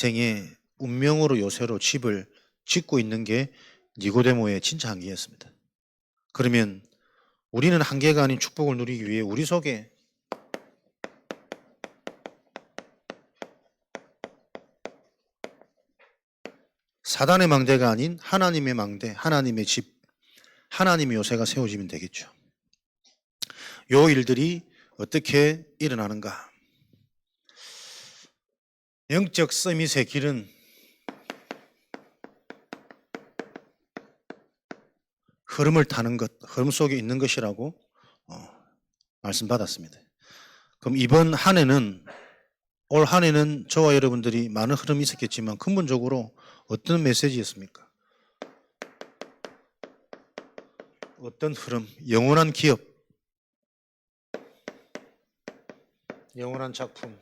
생에 운명으로 요새로 집을 짓고 있는 게 니고데모의 진짜 한계였습니다. 그러면 우리는 한계가 아닌 축복을 누리기 위해 우리 속에 사단의 망대가 아닌 하나님의 망대, 하나님의 집, 하나님의 요새가 세워지면 되겠죠. 요 일들이 어떻게 일어나는가? 영적 서밋의 길은 흐름을 타는 것, 흐름 속에 있는 것이라고 말씀받았습니다. 그럼 이번 한 해는, 올 한 해는 저와 여러분들이 많은 흐름이 있었겠지만 근본적으로 어떤 메시지였습니까? 어떤 흐름? 영원한 기업, 영원한 작품,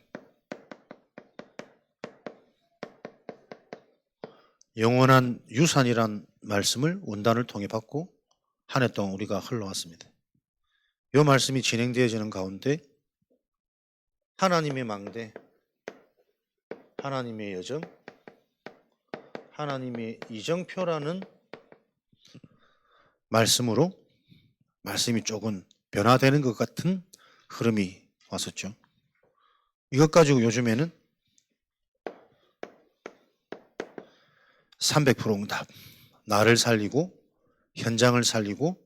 영원한 유산이란 말씀을 원단을 통해 받고 한 해 동안 우리가 흘러왔습니다. 이 말씀이 진행되어지는 가운데 하나님의 망대, 하나님의 여정, 하나님의 이정표라는 말씀으로 말씀이 조금 변화되는 것 같은 흐름이 왔었죠. 이것 가지고 요즘에는 300% 응답, 나를 살리고 현장을 살리고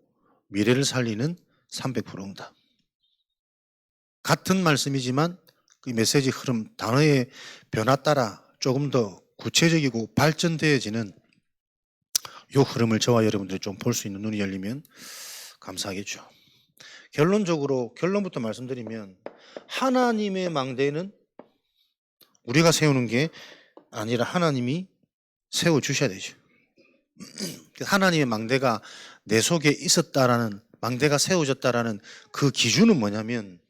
미래를 살리는 300% 응답. 같은 말씀이지만 그 메시지 흐름, 단어의 변화 따라 조금 더 구체적이고 발전되어지는 이 흐름을 저와 여러분들이 좀 볼 수 있는 눈이 열리면 감사하겠죠. 결론부터 말씀드리면 하나님의 망대는 우리가 세우는 게 아니라 하나님이 세워주셔야 되죠. 하나님의 망대가 내 속에 있었다라는, 망대가 세워졌다라는 그 기준은 뭐냐면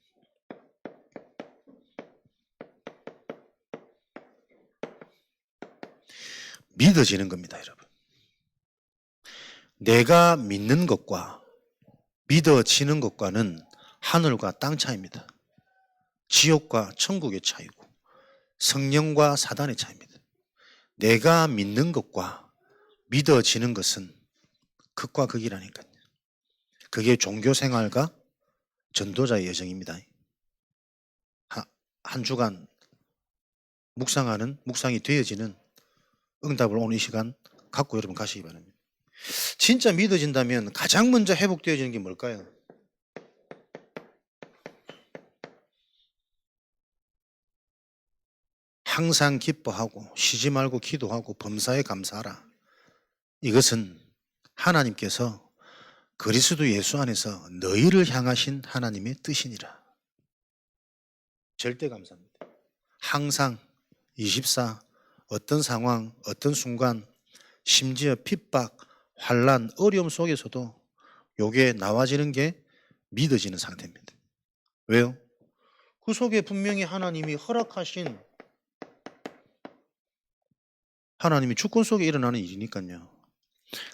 믿어지는 겁니다, 여러분. 내가 믿는 것과 믿어지는 것과는 하늘과 땅 차이입니다. 지옥과 천국의 차이고 성령과 사단의 차이입니다. 내가 믿는 것과 믿어지는 것은 극과 극이라니까요. 그게 종교생활과 전도자의 여정입니다. 한 주간 묵상이 되어지는 응답을 오늘 이 시간 갖고 여러분 가시기 바랍니다. 진짜 믿어진다면 가장 먼저 회복되어지는 게 뭘까요? 항상 기뻐하고 쉬지 말고 기도하고 범사에 감사하라. 이것은 하나님께서 그리스도 예수 안에서 너희를 향하신 하나님의 뜻이니라. 절대 감사합니다. 항상 24 어떤 상황, 어떤 순간, 심지어 핍박, 환난, 어려움 속에서도 요게 나와지는 게 믿어지는 상태입니다. 왜요? 그 속에 분명히 하나님이 허락하신, 하나님이 주권 속에 일어나는 일이니까요.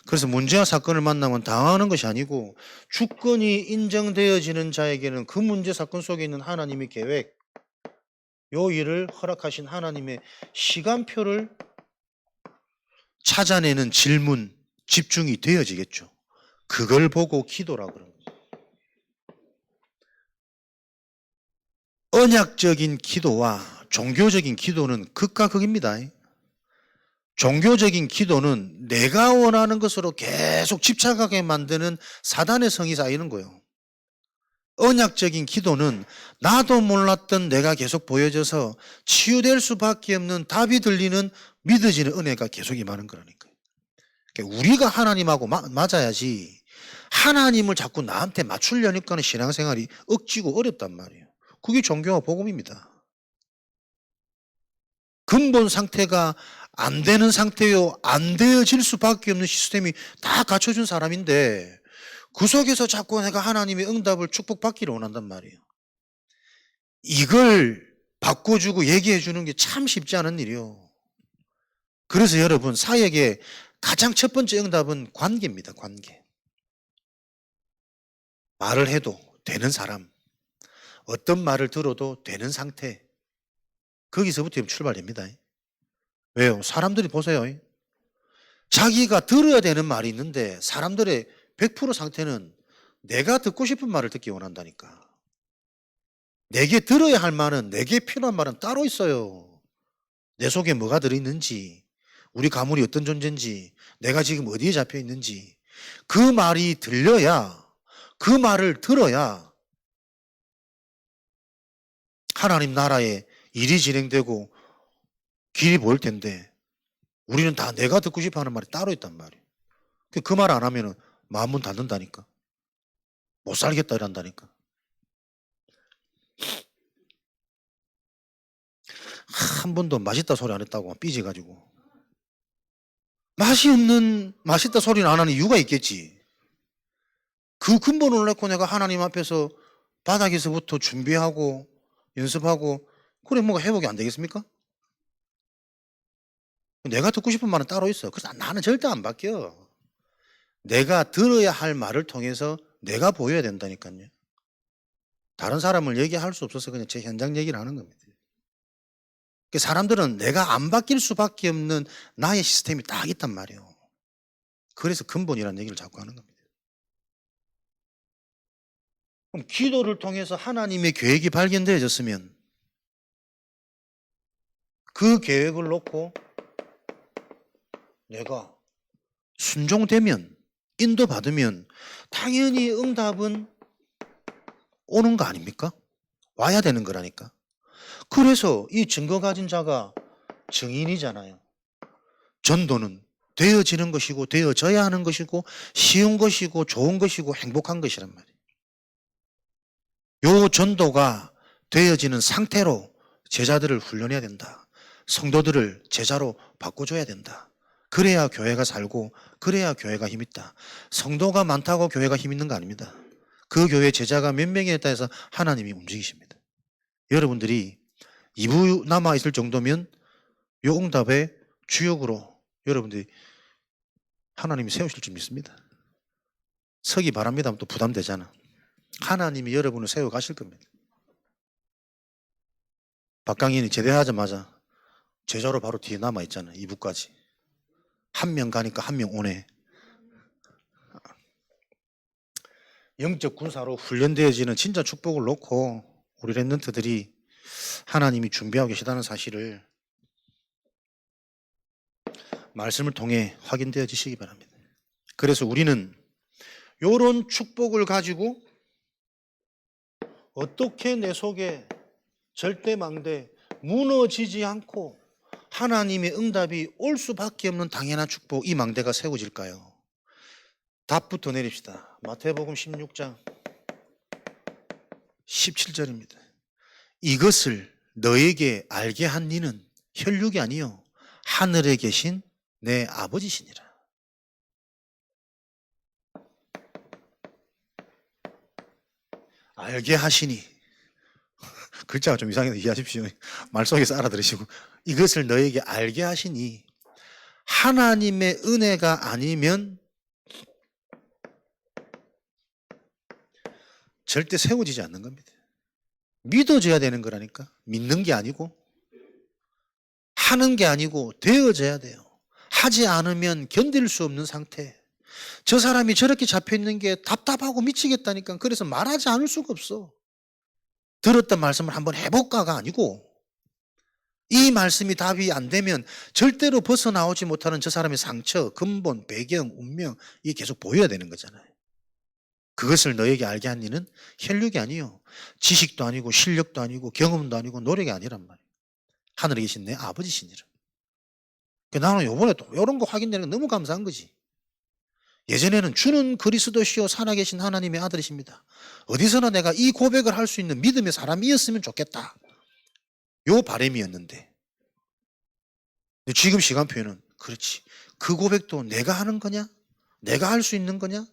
그래서 문제와 사건을 만나면 당하는 것이 아니고 주권이 인정되어지는 자에게는 그 문제 사건 속에 있는 하나님의 계획, 요 일을 허락하신 하나님의 시간표를 찾아내는 질문, 집중이 되어지겠죠. 그걸 보고 기도라고 그러는 거죠. 언약적인 기도와 종교적인 기도는 극과 극입니다. 종교적인 기도는 내가 원하는 것으로 계속 집착하게 만드는 사단의 성이 쌓이는 거예요. 언약적인 기도는 나도 몰랐던 내가 계속 보여져서 치유될 수밖에 없는 답이 들리는 믿어지는 은혜가 계속 임하는 거라니까요. 그러니까 우리가 하나님하고 맞아야지 하나님을 자꾸 나한테 맞추려니까는 신앙생활이 억지고 어렵단 말이에요. 그게 종교와 복음입니다. 근본 상태가 안 되는 상태요, 안 되어질 수밖에 없는 시스템이 다 갖춰준 사람인데 그 속에서 자꾸 내가 하나님의 응답을 축복받기를 원한단 말이에요. 이걸 바꿔주고 얘기해 주는 게 참 쉽지 않은 일이요. 그래서 여러분, 사역의 가장 첫 번째 응답은 관계입니다. 관계. 말을 해도 되는 사람, 어떤 말을 들어도 되는 상태, 거기서부터 출발됩니다. 왜요? 사람들이 보세요. 자기가 들어야 되는 말이 있는데 사람들의 100% 상태는 내가 듣고 싶은 말을 듣기 원한다니까. 내게 들어야 할 말은, 내게 필요한 말은 따로 있어요. 내 속에 뭐가 들어있는지, 우리 가문이 어떤 존재인지, 내가 지금 어디에 잡혀 있는지, 그 말이 들려야, 그 말을 들어야 하나님 나라에 일이 진행되고 길이 보일 텐데, 우리는 다 내가 듣고 싶어 하는 말이 따로 있단 말이에요. 그 말 안 하면은 마음문 닫는다니까. 못 살겠다 이란다니까. 한 번도 맛있다 소리 안 했다고 삐져가지고. 맛이 없는 맛있다 소리는 안 하는 이유가 있겠지. 그 근본을 놓고 내가 하나님 앞에서 바닥에서부터 준비하고 연습하고 그래 뭐가 회복이 안 되겠습니까? 내가 듣고 싶은 말은 따로 있어. 그래서 나는 절대 안 바뀌어. 내가 들어야 할 말을 통해서 내가 보여야 된다니까요. 다른 사람을 얘기할 수 없어서 그냥 제 현장 얘기를 하는 겁니다. 사람들은 내가 안 바뀔 수밖에 없는 나의 시스템이 딱 있단 말이에요. 그래서 근본이라는 얘기를 자꾸 하는 겁니다. 그럼 기도를 통해서 하나님의 계획이 발견되어졌으면 그 계획을 놓고 내가 순종되면, 인도받으면 당연히 응답은 오는 거 아닙니까? 와야 되는 거라니까. 그래서 이 증거 가진 자가 증인이잖아요. 전도는 되어지는 것이고 되어져야 하는 것이고 쉬운 것이고 좋은 것이고 행복한 것이란 말이에요. 요 전도가 되어지는 상태로 제자들을 훈련해야 된다. 성도들을 제자로 바꿔줘야 된다. 그래야 교회가 살고 그래야 교회가 힘있다. 성도가 많다고 교회가 힘있는 거 아닙니다. 그 교회 제자가 몇 명이 있다 해서 하나님이 움직이십니다. 여러분들이 2부 남아있을 정도면 요 응답의 주역으로 여러분들이 하나님이 세우실 줄 믿습니다. 서기 바랍니다 하면 또 부담되잖아. 하나님이 여러분을 세워 가실 겁니다. 박강인이 제대하자마자 제자로 바로 뒤에 남아있잖아. 2부까지. 한 명 가니까 한 명 오네. 영적 군사로 훈련되어지는 진짜 축복을 놓고 우리 랩런트들이 하나님이 준비하고 계시다는 사실을 말씀을 통해 확인되어지시기 바랍니다. 그래서 우리는 이런 축복을 가지고 어떻게 내 속에 절대망대 무너지지 않고 하나님의 응답이 올 수밖에 없는 당연한 축복, 이 망대가 세워질까요? 답부터 내립시다. 마태복음 16장 17절입니다. 이것을 너에게 알게 한 이는 혈육이 아니요 하늘에 계신 내 아버지시니라. 알게 하시니, 글자가 좀 이상해서 이해하십시오. 말 속에서 알아들으시고, 이것을 너에게 알게 하시니 하나님의 은혜가 아니면 절대 세워지지 않는 겁니다. 믿어져야 되는 거라니까. 믿는 게 아니고 하는 게 아니고 되어져야 돼요. 하지 않으면 견딜 수 없는 상태. 저 사람이 저렇게 잡혀있는 게 답답하고 미치겠다니까. 그래서 말하지 않을 수가 없어. 들었던 말씀을 한번 해볼까가 아니고 이 말씀이 답이 안 되면 절대로 벗어나오지 못하는 저 사람의 상처, 근본, 배경, 운명, 이게 계속 보여야 되는 거잖아요. 그것을 너에게 알게 한 이는 혈육이 아니요 지식도 아니고 실력도 아니고 경험도 아니고 노력이 아니란 말이에요. 하늘에 계신 내 아버지시니라. 나는 요번에 또 이런 거 확인되는 거 너무 감사한 거지. 예전에는 주는 그리스도시요 살아계신 하나님의 아들이십니다. 어디서나 내가 이 고백을 할 수 있는 믿음의 사람이었으면 좋겠다. 요 바람이었는데 지금 시간표에는 그렇지. 그 고백도 내가 하는 거냐? 내가 할 수 있는 거냐?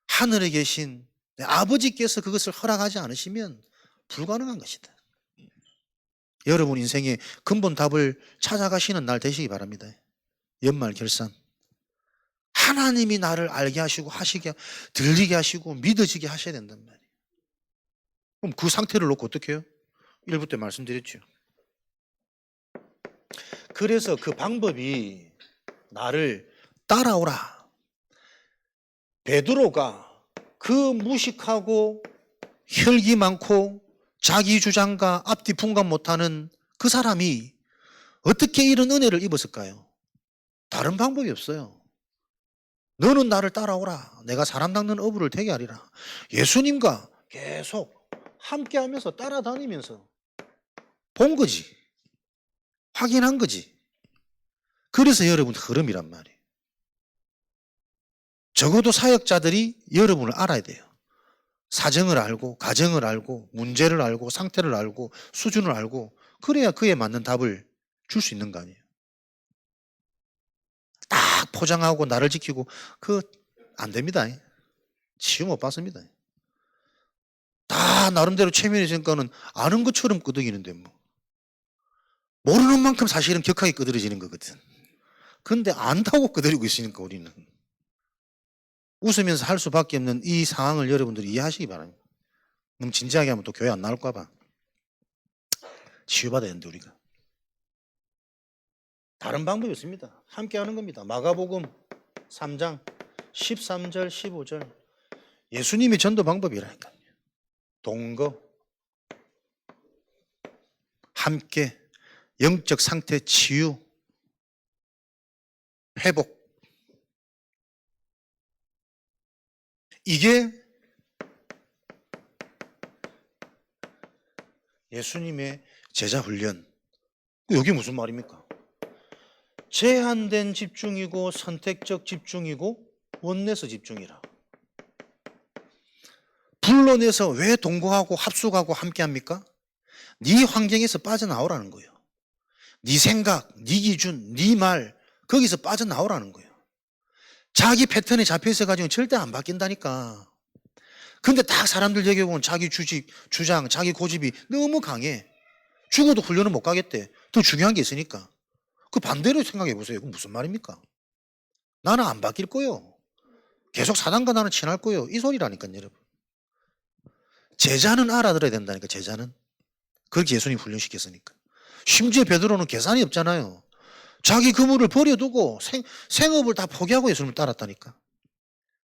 하늘에 계신 내 아버지께서 그것을 허락하지 않으시면 불가능한 것이다. 여러분 인생의 근본 답을 찾아가시는 날 되시기 바랍니다. 연말 결산. 하나님이 나를 알게 하시고 하시게 들리게 하시고 믿어지게 하셔야 된단 말이에요. 그럼 그 상태를 놓고 어떻게 해요? 1부 때 말씀드렸죠. 그래서 그 방법이 나를 따라오라. 베드로가 그 무식하고 혈기 많고 자기 주장과 앞뒤 분간 못하는 그 사람이 어떻게 이런 은혜를 입었을까요? 다른 방법이 없어요. 너는 나를 따라오라. 내가 사람 닦는 어부를 되게 하리라. 예수님과 계속 함께하면서 따라다니면서 본 거지. 확인한 거지. 그래서 여러분 흐름이란 말이에요. 적어도 사역자들이 여러분을 알아야 돼요. 사정을 알고 가정을 알고 문제를 알고 상태를 알고 수준을 알고 그래야 그에 맞는 답을 줄 수 있는 거 아니에요. 딱 포장하고 나를 지키고 안 됩니다. 치유 못 받습니다. 다 나름대로 체면이 있으니까는 아는 것처럼 끄덕이는데 뭐. 모르는 만큼 사실은 격하게 끄드러지는 거거든. 근데 안다고 끄드리고 있으니까 우리는. 웃으면서 할 수밖에 없는 이 상황을 여러분들이 이해하시기 바랍니다. 너무 진지하게 하면 또 교회 안 나올까 봐. 치유받아야 되는데 우리가. 다른 방법이 없습니다. 함께 하는 겁니다. 마가복음 3장 13절 15절 예수님의 전도 방법이라니까요. 동거 함께 영적 상태 치유 회복 이게 예수님의 제자 훈련. 여기 무슨 말입니까? 제한된 집중이고 선택적 집중이고 원내서 집중이라. 불러내서 왜 동거하고 합숙하고 함께합니까? 네 환경에서 빠져나오라는 거예요. 네 생각, 네 기준, 네 말 거기서 빠져나오라는 거예요. 자기 패턴에 잡혀있어 가지고 절대 안 바뀐다니까. 근데 딱 사람들 얘기해 보면 자기 주장, 자기 고집이 너무 강해. 죽어도 훈련은 못 가겠대. 더 중요한 게 있으니까. 그 반대로 생각해 보세요. 그건 무슨 말입니까? 나는 안 바뀔 거요. 계속 사단과 나는 친할 거요. 이 소리라니까요, 여러분. 제자는 알아들어야 된다니까, 제자는. 그렇게 예수님 훈련시켰으니까. 심지어 베드로는 계산이 없잖아요. 자기 그물을 버려두고 생업을 다 포기하고 예수님을 따랐다니까.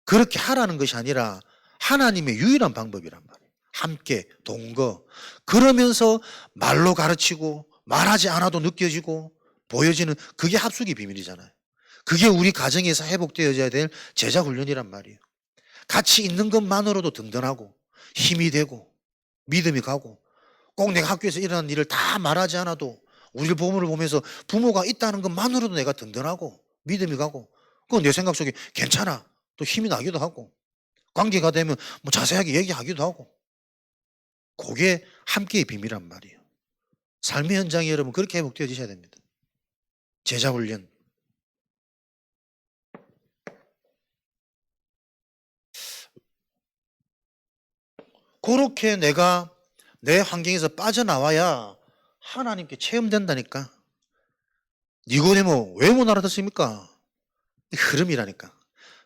그렇게 하라는 것이 아니라 하나님의 유일한 방법이란 말이에요. 함께 동거. 그러면서 말로 가르치고 말하지 않아도 느껴지고 보여지는 그게 합숙의 비밀이잖아요. 그게 우리 가정에서 회복되어져야 될 제자 훈련이란 말이에요. 같이 있는 것만으로도 든든하고 힘이 되고 믿음이 가고 꼭 내가 학교에서 일어난 일을 다 말하지 않아도 우리 부모를 보면서 부모가 있다는 것만으로도 내가 든든하고 믿음이 가고 그건 내 생각 속에 괜찮아 또 힘이 나기도 하고 관계가 되면 뭐 자세하게 얘기하기도 하고 그게 함께의 비밀이란 말이에요. 삶의 현장이 여러분 그렇게 회복되어지셔야 됩니다. 제자 훈련. 그렇게 내가 내 환경에서 빠져나와야 하나님께 체험된다니까. 니고데모 왜 못 알아듣습니까? 흐름이라니까.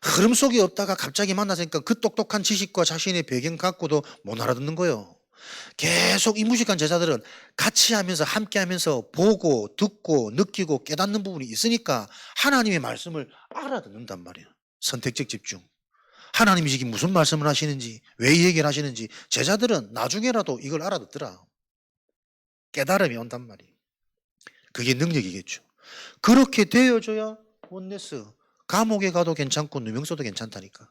흐름 속에 없다가 갑자기 만나서니까 그 똑똑한 지식과 자신의 배경 갖고도 못 알아듣는 거예요. 계속 이 무식한 제자들은 같이 하면서 함께 하면서 보고 듣고 느끼고 깨닫는 부분이 있으니까 하나님의 말씀을 알아듣는단 말이에요. 선택적 집중. 하나님이 지금 무슨 말씀을 하시는지 왜 이 얘기를 하시는지 제자들은 나중에라도 이걸 알아듣더라. 깨달음이 온단 말이에요. 그게 능력이겠죠. 그렇게 되어줘야 원네스 감옥에 가도 괜찮고 누명서도 괜찮다니까.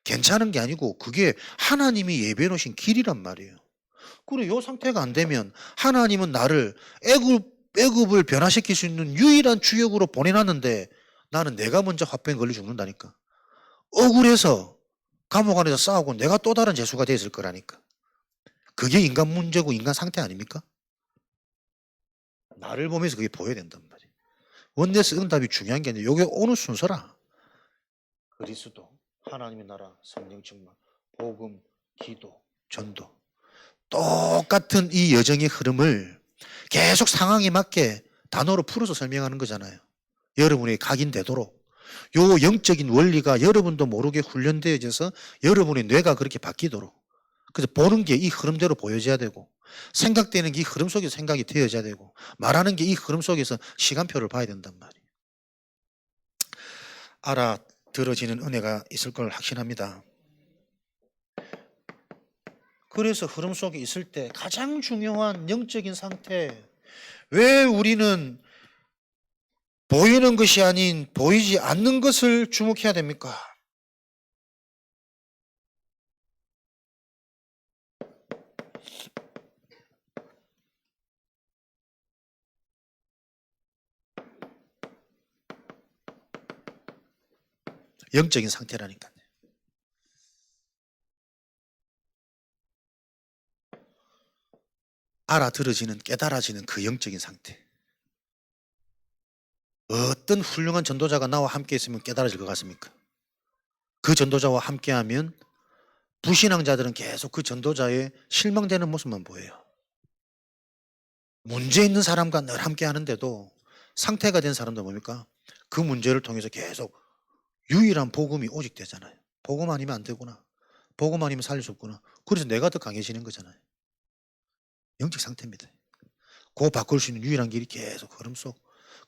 괜찮은 게 아니고 그게 하나님이 예배해 놓으신 길이란 말이에요. 그리고 이 상태가 안 되면 하나님은 나를 애굽을 변화시킬 수 있는 유일한 주역으로 보내놨는데 나는 내가 먼저 화병에 걸려 죽는다니까. 억울해서 감옥 안에서 싸우고 내가 또 다른 죄수가 되어 있을 거라니까. 그게 인간 문제고 인간 상태 아닙니까? 나를 보면서 그게 보여야 된단 말이에요. 원네스 응답이 중요한 게 아니라 이게 오는 순서라. 그리스도, 하나님의 나라, 성령 충만, 복음, 기도, 전도. 똑같은 이 여정의 흐름을 계속 상황에 맞게 단어로 풀어서 설명하는 거잖아요. 여러분이 각인되도록. 요 영적인 원리가 여러분도 모르게 훈련되어져서 여러분의 뇌가 그렇게 바뀌도록. 그래서 보는 게 이 흐름대로 보여져야 되고 생각되는 게 이 흐름 속에서 생각이 되어져야 되고 말하는 게 이 흐름 속에서 시간표를 봐야 된단 말이에요. 알아들어지는 은혜가 있을 걸 확신합니다. 그래서 흐름 속에 있을 때 가장 중요한 영적인 상태, 왜 우리는 보이는 것이 아닌 보이지 않는 것을 주목해야 됩니까? 영적인 상태라니까요. 알아들어지는, 깨달아지는 그 영적인 상태. 어떤 훌륭한 전도자가 나와 함께 있으면 깨달아질 것 같습니까? 그 전도자와 함께하면 불신앙자들은 계속 그 전도자의 실망되는 모습만 보여요. 문제 있는 사람과 늘 함께 하는데도 상태가 된 사람도 뭡니까? 그 문제를 통해서 계속 유일한 복음이 오직 되잖아요. 복음 아니면 안 되구나. 복음 아니면 살릴 수 없구나. 그래서 내가 더 강해지는 거잖아요. 영적 상태입니다. 그거 바꿀 수 있는 유일한 길이 계속 흐름 속.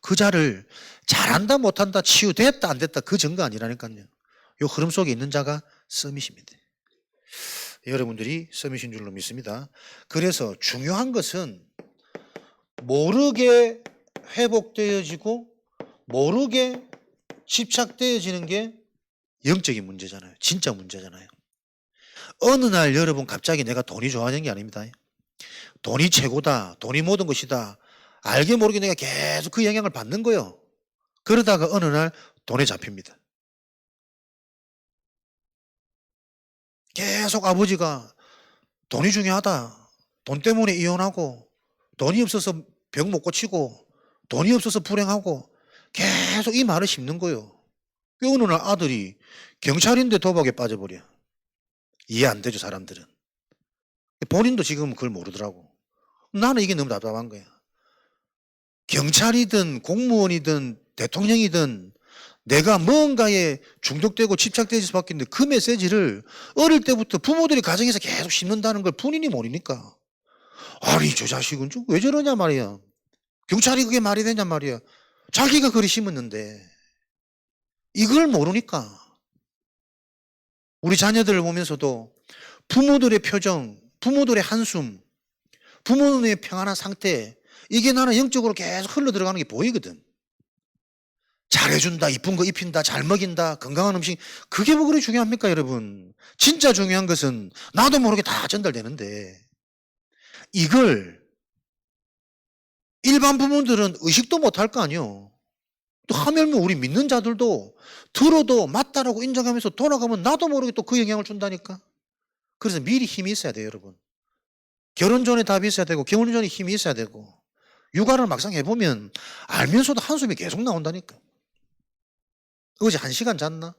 그 자를 잘한다 못한다 치유됐다 안 됐다 그 증거 아니라니까요. 이 흐름 속에 있는 자가 서밋입니다. 여러분들이 서밋인 줄로 믿습니다. 그래서 중요한 것은 모르게 회복되어지고 모르게 집착되어지는 게 영적인 문제잖아요. 진짜 문제잖아요. 어느 날 여러분 갑자기 내가 돈이 좋아지는 게 아닙니다. 돈이 최고다. 돈이 모든 것이다. 알게 모르게 내가 계속 그 영향을 받는 거예요. 그러다가 어느 날 돈에 잡힙니다. 계속 아버지가 돈이 중요하다. 돈 때문에 이혼하고 돈이 없어서 병 못 고치고 돈이 없어서 불행하고 계속 이 말을 씹는 거예요. 어느 날 아들이 경찰인데 도박에 빠져버려. 이해 안 되죠, 사람들은. 본인도 지금 그걸 모르더라고. 나는 이게 너무 답답한 거야. 경찰이든 공무원이든 대통령이든 내가 뭔가에 중독되고 집착될 수밖에 없는데 그 메시지를 어릴 때부터 부모들이 가정에서 계속 심는다는 걸 본인이 모르니까 아니 저 자식은 좀 왜 저러냐 말이야. 경찰이 그게 말이 되냐 말이야. 자기가 그리 심었는데 이걸 모르니까 우리 자녀들을 보면서도 부모들의 표정, 부모들의 한숨, 부모님의 평안한 상태 이게 나는 영적으로 계속 흘러들어가는 게 보이거든. 잘해준다, 이쁜 거 입힌다, 잘 먹인다, 건강한 음식 그게 뭐 그리 중요합니까 여러분. 진짜 중요한 것은 나도 모르게 다 전달되는데 이걸 일반 부모들은 의식도 못할 거 아니에요. 또 하물며 우리 믿는 자들도 들어도 맞다라고 인정하면서 돌아가면 나도 모르게 또 그 영향을 준다니까. 그래서 미리 힘이 있어야 돼요 여러분. 결혼 전에 답이 있어야 되고 결혼 전에 힘이 있어야 되고 육아를 막상 해보면 알면서도 한숨이 계속 나온다니까. 어제 1시간 잤나?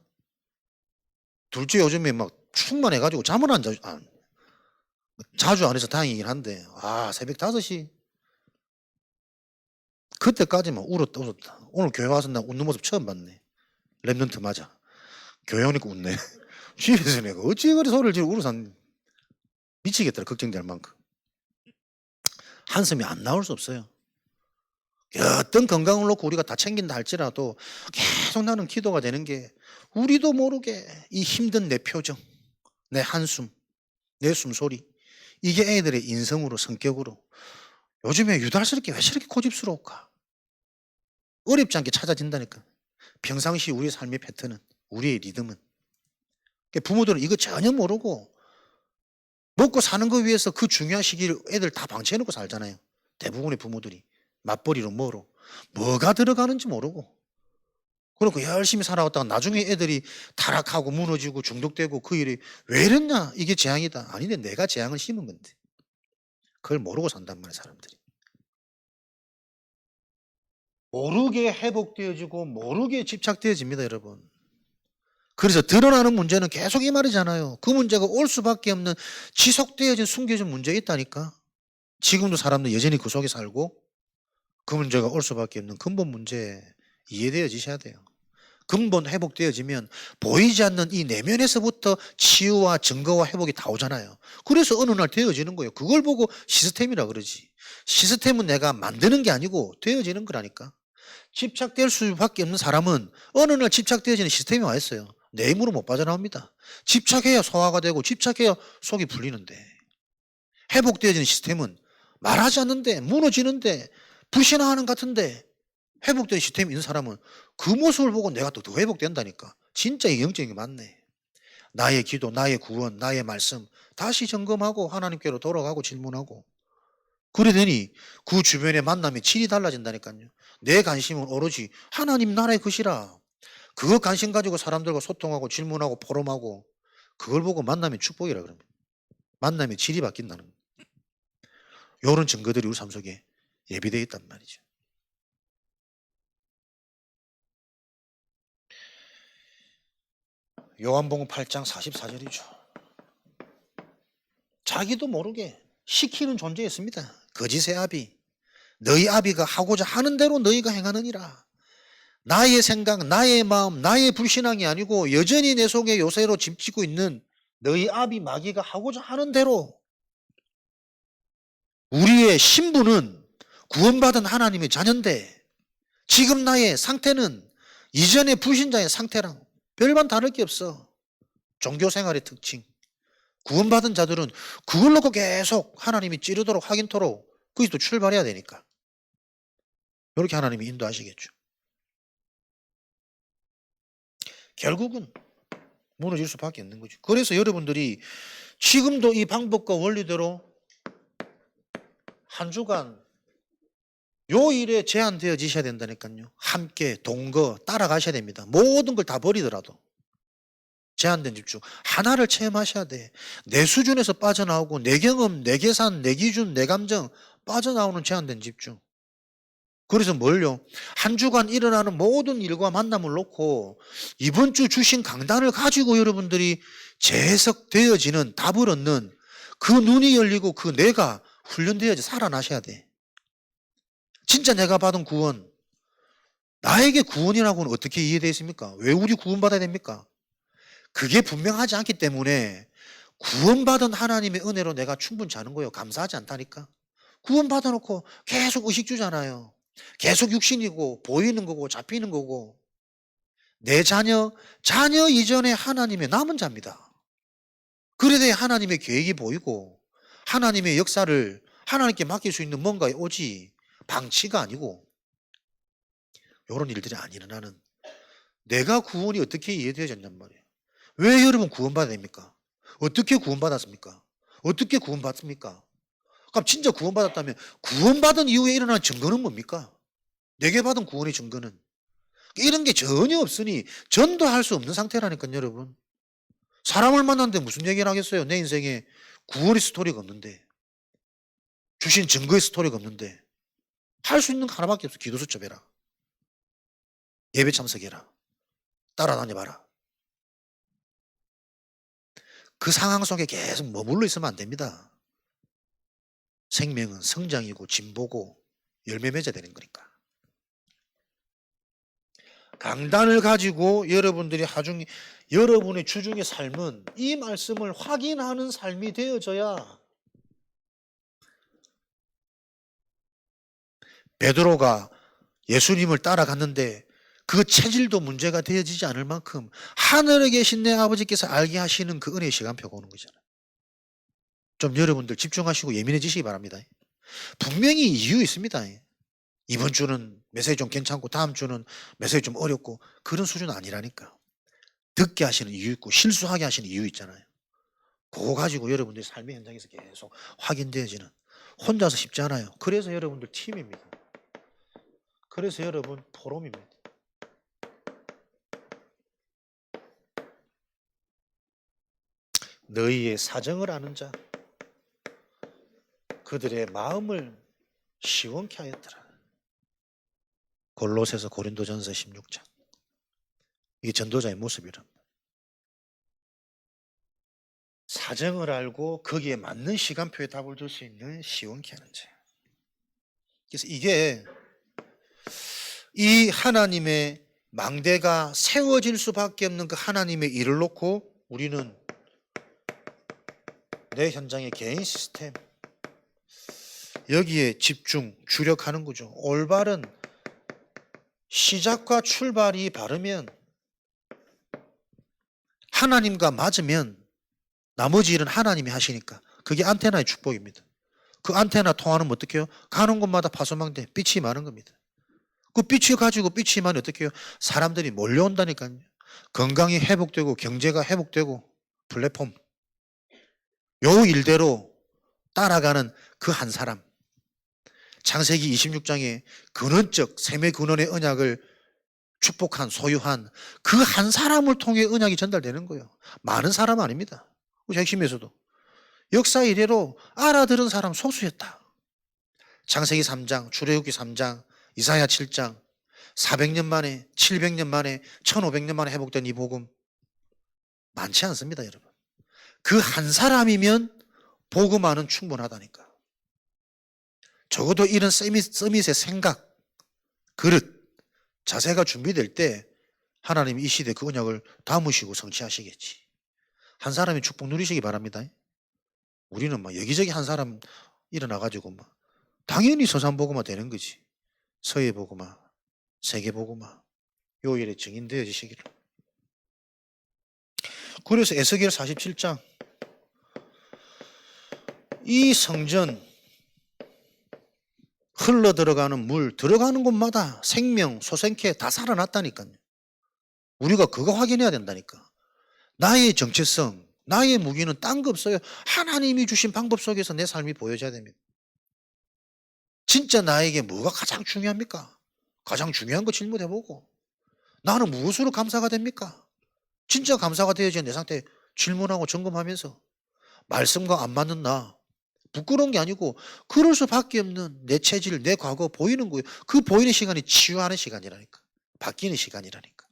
둘째 요즘에 막 충만해가지고 잠을 안 자, 자주 안 해서 다행이긴 한데 새벽 5시 그때까지만 울었다. 오늘 교회 와서 나 웃는 모습 처음 봤네. 랩런트 맞아. 교회 오니까 웃네. 집에서 내가 어찌 그리 소리를 지르고 울어서 미치겠더라. 걱정될 만큼. 한숨이 안 나올 수 없어요. 어떤 건강을 놓고 우리가 다 챙긴다 할지라도 계속 나는 기도가 되는 게 우리도 모르게 이 힘든 내 표정, 내 한숨, 내 숨소리 이게 애들의 인성으로 성격으로 요즘에 유달스럽게 왜 저렇게 고집스러울까? 어렵지 않게 찾아진다니까. 평상시 우리의 삶의 패턴은 우리의 리듬은 부모들은 이거 전혀 모르고 먹고 사는 거 위해서 그 중요한 시기를 애들 다 방치해놓고 살잖아요. 대부분의 부모들이 맞벌이로 뭐가 들어가는지 모르고 그러고 열심히 살아왔다가 나중에 애들이 타락하고 무너지고 중독되고 그 일이 왜 이랬냐 이게 재앙이다. 아닌데 내가 재앙을 심은 건데 그걸 모르고 산단 말이에요 사람들이. 모르게 회복되어지고 모르게 집착되어집니다 여러분. 그래서 드러나는 문제는 계속 이 말이잖아요. 그 문제가 올 수밖에 없는 지속되어진 숨겨진 문제가 있다니까. 지금도 사람들 여전히 그 속에 살고 그 문제가 올 수밖에 없는 근본 문제 이해되어지셔야 돼요. 근본 회복되어지면 보이지 않는 이 내면에서부터 치유와 증거와 회복이 다 오잖아요. 그래서 어느 날 되어지는 거예요. 그걸 보고 시스템이라 그러지. 시스템은 내가 만드는 게 아니고 되어지는 거라니까. 집착될 수밖에 없는 사람은 어느 날 집착되어지는 시스템이 와 있어요. 내 힘으로 못 빠져나옵니다. 집착해야 소화가 되고 집착해야 속이 풀리는데, 회복되어지는 시스템은 말하지 않는데 무너지는데 불신하는 같은데 회복된 시스템이 있는 사람은 그 모습을 보고 내가 또 더 회복된다니까. 진짜 영적인 게 맞네. 나의 기도, 나의 구원, 나의 말씀 다시 점검하고 하나님께로 돌아가고 질문하고 그러더니 그 주변의 만남이 질이 달라진다니까요. 내 관심은 오로지 하나님 나라의 것이라. 그거 관심 가지고 사람들과 소통하고 질문하고 포럼하고 그걸 보고 만남의 축복이라 그럽니다. 만남의 질이 바뀐다는 거예요. 이런 증거들이 우리 삶 속에 예비되어 있단 말이죠. 요한복음 8장 44절이죠. 자기도 모르게 시키는 존재였습니다. 거짓의 아비. 너희 아비가 하고자 하는 대로 너희가 행하느니라. 나의 생각, 나의 마음, 나의 불신앙이 아니고 여전히 내 속에 요새로 집짓고 있는 너희 아비 마귀가 하고자 하는 대로. 우리의 신분은 구원받은 하나님의 자녀인데 지금 나의 상태는 이전의 불신자의 상태랑 별반 다를 게 없어. 종교생활의 특징. 구원받은 자들은 그걸 놓고 계속 하나님이 찌르도록 하긴토록 거기서 또 출발해야 되니까. 이렇게 하나님이 인도하시겠죠. 결국은 무너질 수밖에 없는 거죠. 그래서 여러분들이 지금도 이 방법과 원리대로 한 주간 요 일에 제한되어지셔야 된다니까요. 함께 동거 따라가셔야 됩니다. 모든 걸 다 버리더라도 제한된 집중 하나를 체험하셔야 돼. 내 수준에서 빠져나오고 내 경험, 내 계산, 내 기준, 내 감정 빠져나오는 제한된 집중. 그래서 뭘요? 한 주간 일어나는 모든 일과 만남을 놓고 이번 주 주신 강단을 가지고 여러분들이 재해석되어지는 답을 얻는 그 눈이 열리고 그 뇌가 훈련되어져 살아나셔야 돼. 진짜 내가 받은 구원, 나에게 구원이라고는 어떻게 이해되어 있습니까? 왜 우리 구원받아야 됩니까? 그게 분명하지 않기 때문에 구원받은 하나님의 은혜로 내가 충분치 않은 거예요. 감사하지 않다니까. 구원받아놓고 계속 의식주잖아요. 계속 육신이고 보이는 거고 잡히는 거고 내 자녀 이전에 하나님의 남은 자입니다. 그래야 하나님의 계획이 보이고 하나님의 역사를 하나님께 맡길 수 있는 뭔가에 오지 방치가 아니고 이런 일들이 안 일어나는 내가 구원이 어떻게 이해되어졌냔 말이에요. 왜 여러분 구원받아야 됩니까? 어떻게 구원받았습니까? 어떻게 구원받습니까? 그럼 진짜 구원받았다면 구원받은 이후에 일어난 증거는 뭡니까? 내게 받은 구원의 증거는 이런 게 전혀 없으니 전도할 수 없는 상태라니까요, 여러분. 사람을 만났는데 무슨 얘기를 하겠어요? 내 인생에 구원의 스토리가 없는데 주신 증거의 스토리가 없는데 할 수 있는 거 하나밖에 없어. 기도 수첩해라. 예배 참석해라. 따라다녀봐라. 그 상황 속에 계속 머물러 있으면 안 됩니다. 생명은 성장이고 진보고 열매 맺어야 되는 거니까. 강단을 가지고 여러분들이 하중 여러분의 주중의 삶은 이 말씀을 확인하는 삶이 되어져야 베드로가 예수님을 따라갔는데 그 체질도 문제가 되어지지 않을 만큼 하늘에 계신 내 아버지께서 알게 하시는 그 은혜의 시간표가 오는 거잖아요. 좀 여러분들 집중하시고 예민해지시기 바랍니다. 분명히 이유 있습니다. 이번 주는 메시지 좀 괜찮고 다음 주는 메시지 좀 어렵고 그런 수준은 아니라니까. 듣게 하시는 이유 있고 실수하게 하시는 이유 있잖아요. 그거 가지고 여러분들의 삶의 현장에서 계속 확인되어지는 혼자서 쉽지 않아요. 그래서 여러분들 팀입니다. 그래서 여러분 포럼입니다. 너희의 사정을 아는 자 그들의 마음을 시원케 하였더라. 골로새서 고린도전서 16장. 이게 전도자의 모습이랍니다. 사정을 알고 거기에 맞는 시간표에 답을 줄 수 있는 시원케 하는 자. 그래서 이게 이 하나님의 망대가 세워질 수밖에 없는 그 하나님의 일을 놓고 우리는 내 현장의 개인 시스템 여기에 집중, 주력하는 거죠. 올바른 시작과 출발이 바르면 하나님과 맞으면 나머지 일은 하나님이 하시니까 그게 안테나의 축복입니다. 그 안테나 통하는 어떻게 해요? 가는 곳마다 파소망대 빛이 많은 겁니다. 그 빛이 가지고 빛이 많이 어떻게 해요? 사람들이 몰려온다니까요. 건강이 회복되고 경제가 회복되고 플랫폼 요 일대로 따라가는 그 한 사람 창세기 26장에 근원적 셈의 근원의 언약을 축복한 소유한 그 한 사람을 통해 언약이 전달되는 거예요. 많은 사람 아닙니다. 핵심에서도 역사 이래로 알아들은 사람 소수였다. 창세기 3장, 출애굽기 3장, 이사야 7장 400년 만에 700년 만에 1500년 만에 회복된 이 복음 많지 않습니다, 여러분. 그 한 사람이면 복음화는 충분하다니까. 적어도 이런 서밋의 생각, 그릇, 자세가 준비될 때 하나님이 이 시대에 그 언약을 담으시고 성취하시겠지. 한 사람이 축복 누리시기 바랍니다. 우리는 막 여기저기 한 사람 일어나가지고 막 당연히 서산복음화 되는 거지. 서해복음화, 세계복음화 요 일에 증인되어지시기를. 그래서 에스겔 47장 이 성전 흘러 들어가는 물 들어가는 곳마다 생명, 소생케 다 살아났다니까요. 우리가 그거 확인해야 된다니까. 나의 정체성, 나의 무기는 딴 거 없어요. 하나님이 주신 방법 속에서 내 삶이 보여져야 됩니다. 진짜 나에게 뭐가 가장 중요합니까? 가장 중요한 거 질문해보고 나는 무엇으로 감사가 됩니까? 진짜 감사가 되어지는 내 상태 질문하고 점검하면서 말씀과 안 맞는 나 부끄러운 게 아니고 그럴 수밖에 없는 내 체질, 내 과거 보이는 거예요. 그 보이는 시간이 치유하는 시간이라니까. 바뀌는 시간이라니까.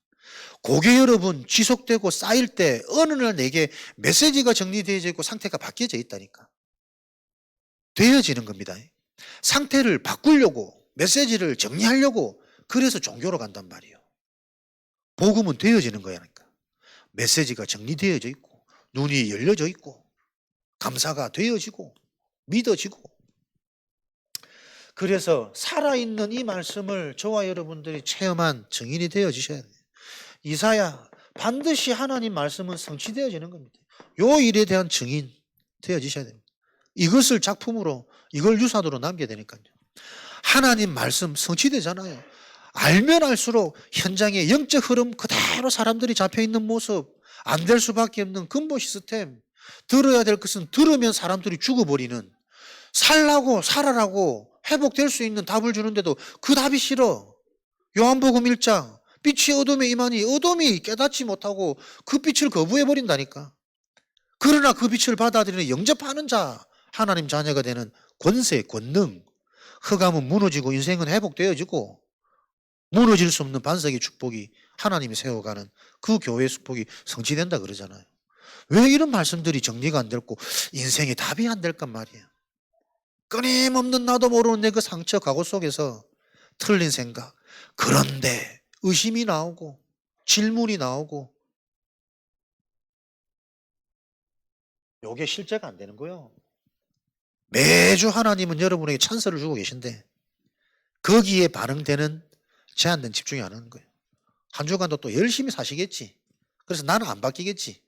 그게 여러분 지속되고 쌓일 때 어느 날 내게 메시지가 정리되어져 있고 상태가 바뀌어져 있다니까. 되어지는 겁니다. 상태를 바꾸려고 메시지를 정리하려고 그래서 종교로 간단 말이에요. 복음은 되어지는 거야니까. 메시지가 정리되어져 있고 눈이 열려져 있고 감사가 되어지고 믿어지고. 그래서 살아있는 이 말씀을 저와 여러분들이 체험한 증인이 되어지셔야 돼요. 이사야 반드시 하나님 말씀은 성취되어지는 겁니다. 요 일에 대한 증인 되어지셔야 됩니다. 이것을 작품으로 이걸 유산으로 남겨야 되니까요. 하나님 말씀 성취되잖아요. 알면 알수록 현장의 영적 흐름 그대로 사람들이 잡혀있는 모습 안 될 수밖에 없는 근본 시스템 들어야 될 것은 들으면 사람들이 죽어버리는 살라고 살아라고 회복될 수 있는 답을 주는데도 그 답이 싫어. 요한복음 1장 빛이 어둠에 임하니 어둠이 깨닫지 못하고 그 빛을 거부해버린다니까. 그러나 그 빛을 받아들이는 영접하는 자 하나님 자녀가 되는 권세, 권능 흑암은 무너지고 인생은 회복되어지고 무너질 수 없는 반석의 축복이 하나님이 세워가는 그 교회의 축복이 성취된다 그러잖아요. 왜 이런 말씀들이 정리가 안 됐고 인생의 답이 안 될까 말이에요. 끊임없는 나도 모르는 내 그 상처 각오 속에서 틀린 생각 그런데 의심이 나오고 질문이 나오고 이게 실제가 안 되는 거예요. 매주 하나님은 여러분에게 찬스를 주고 계신데 거기에 반응되는 제한된 집중이 안 하는 거예요. 한 주간도 또 열심히 사시겠지. 그래서 나는 안 바뀌겠지.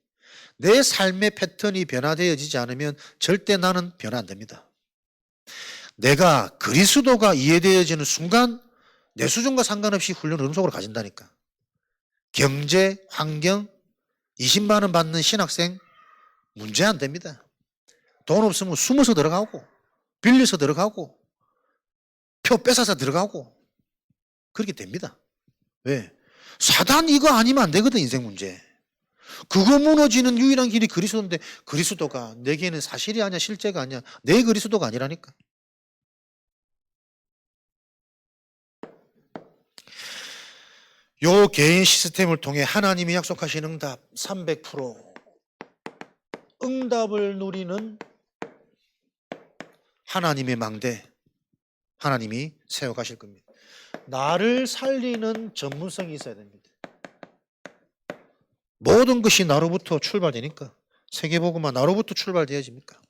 내 삶의 패턴이 변화되어지지 않으면 절대 나는 변화 안 됩니다. 내가 그리스도가 이해되어지는 순간 내 수준과 상관없이 훈련을 음속으로 가진다니까. 경제, 환경, 20만 원 받는 신학생 문제 안 됩니다. 돈 없으면 숨어서 들어가고 빌려서 들어가고 표 뺏어서 들어가고 그렇게 됩니다. 왜? 사단 이거 아니면 안 되거든 인생 문제. 그거 무너지는 유일한 길이 그리스도인데 그리스도가 내게는 사실이 아니야 실제가 아니야 내 그리스도가 아니라니까. 요 개인 시스템을 통해 하나님이 약속하신 응답 300% 응답을 누리는 하나님의 망대 하나님이 세워가실 겁니다. 나를 살리는 전문성이 있어야 됩니다. 모든 것이 나로부터 출발되니까. 세계복음화 나로부터 출발되어집니까?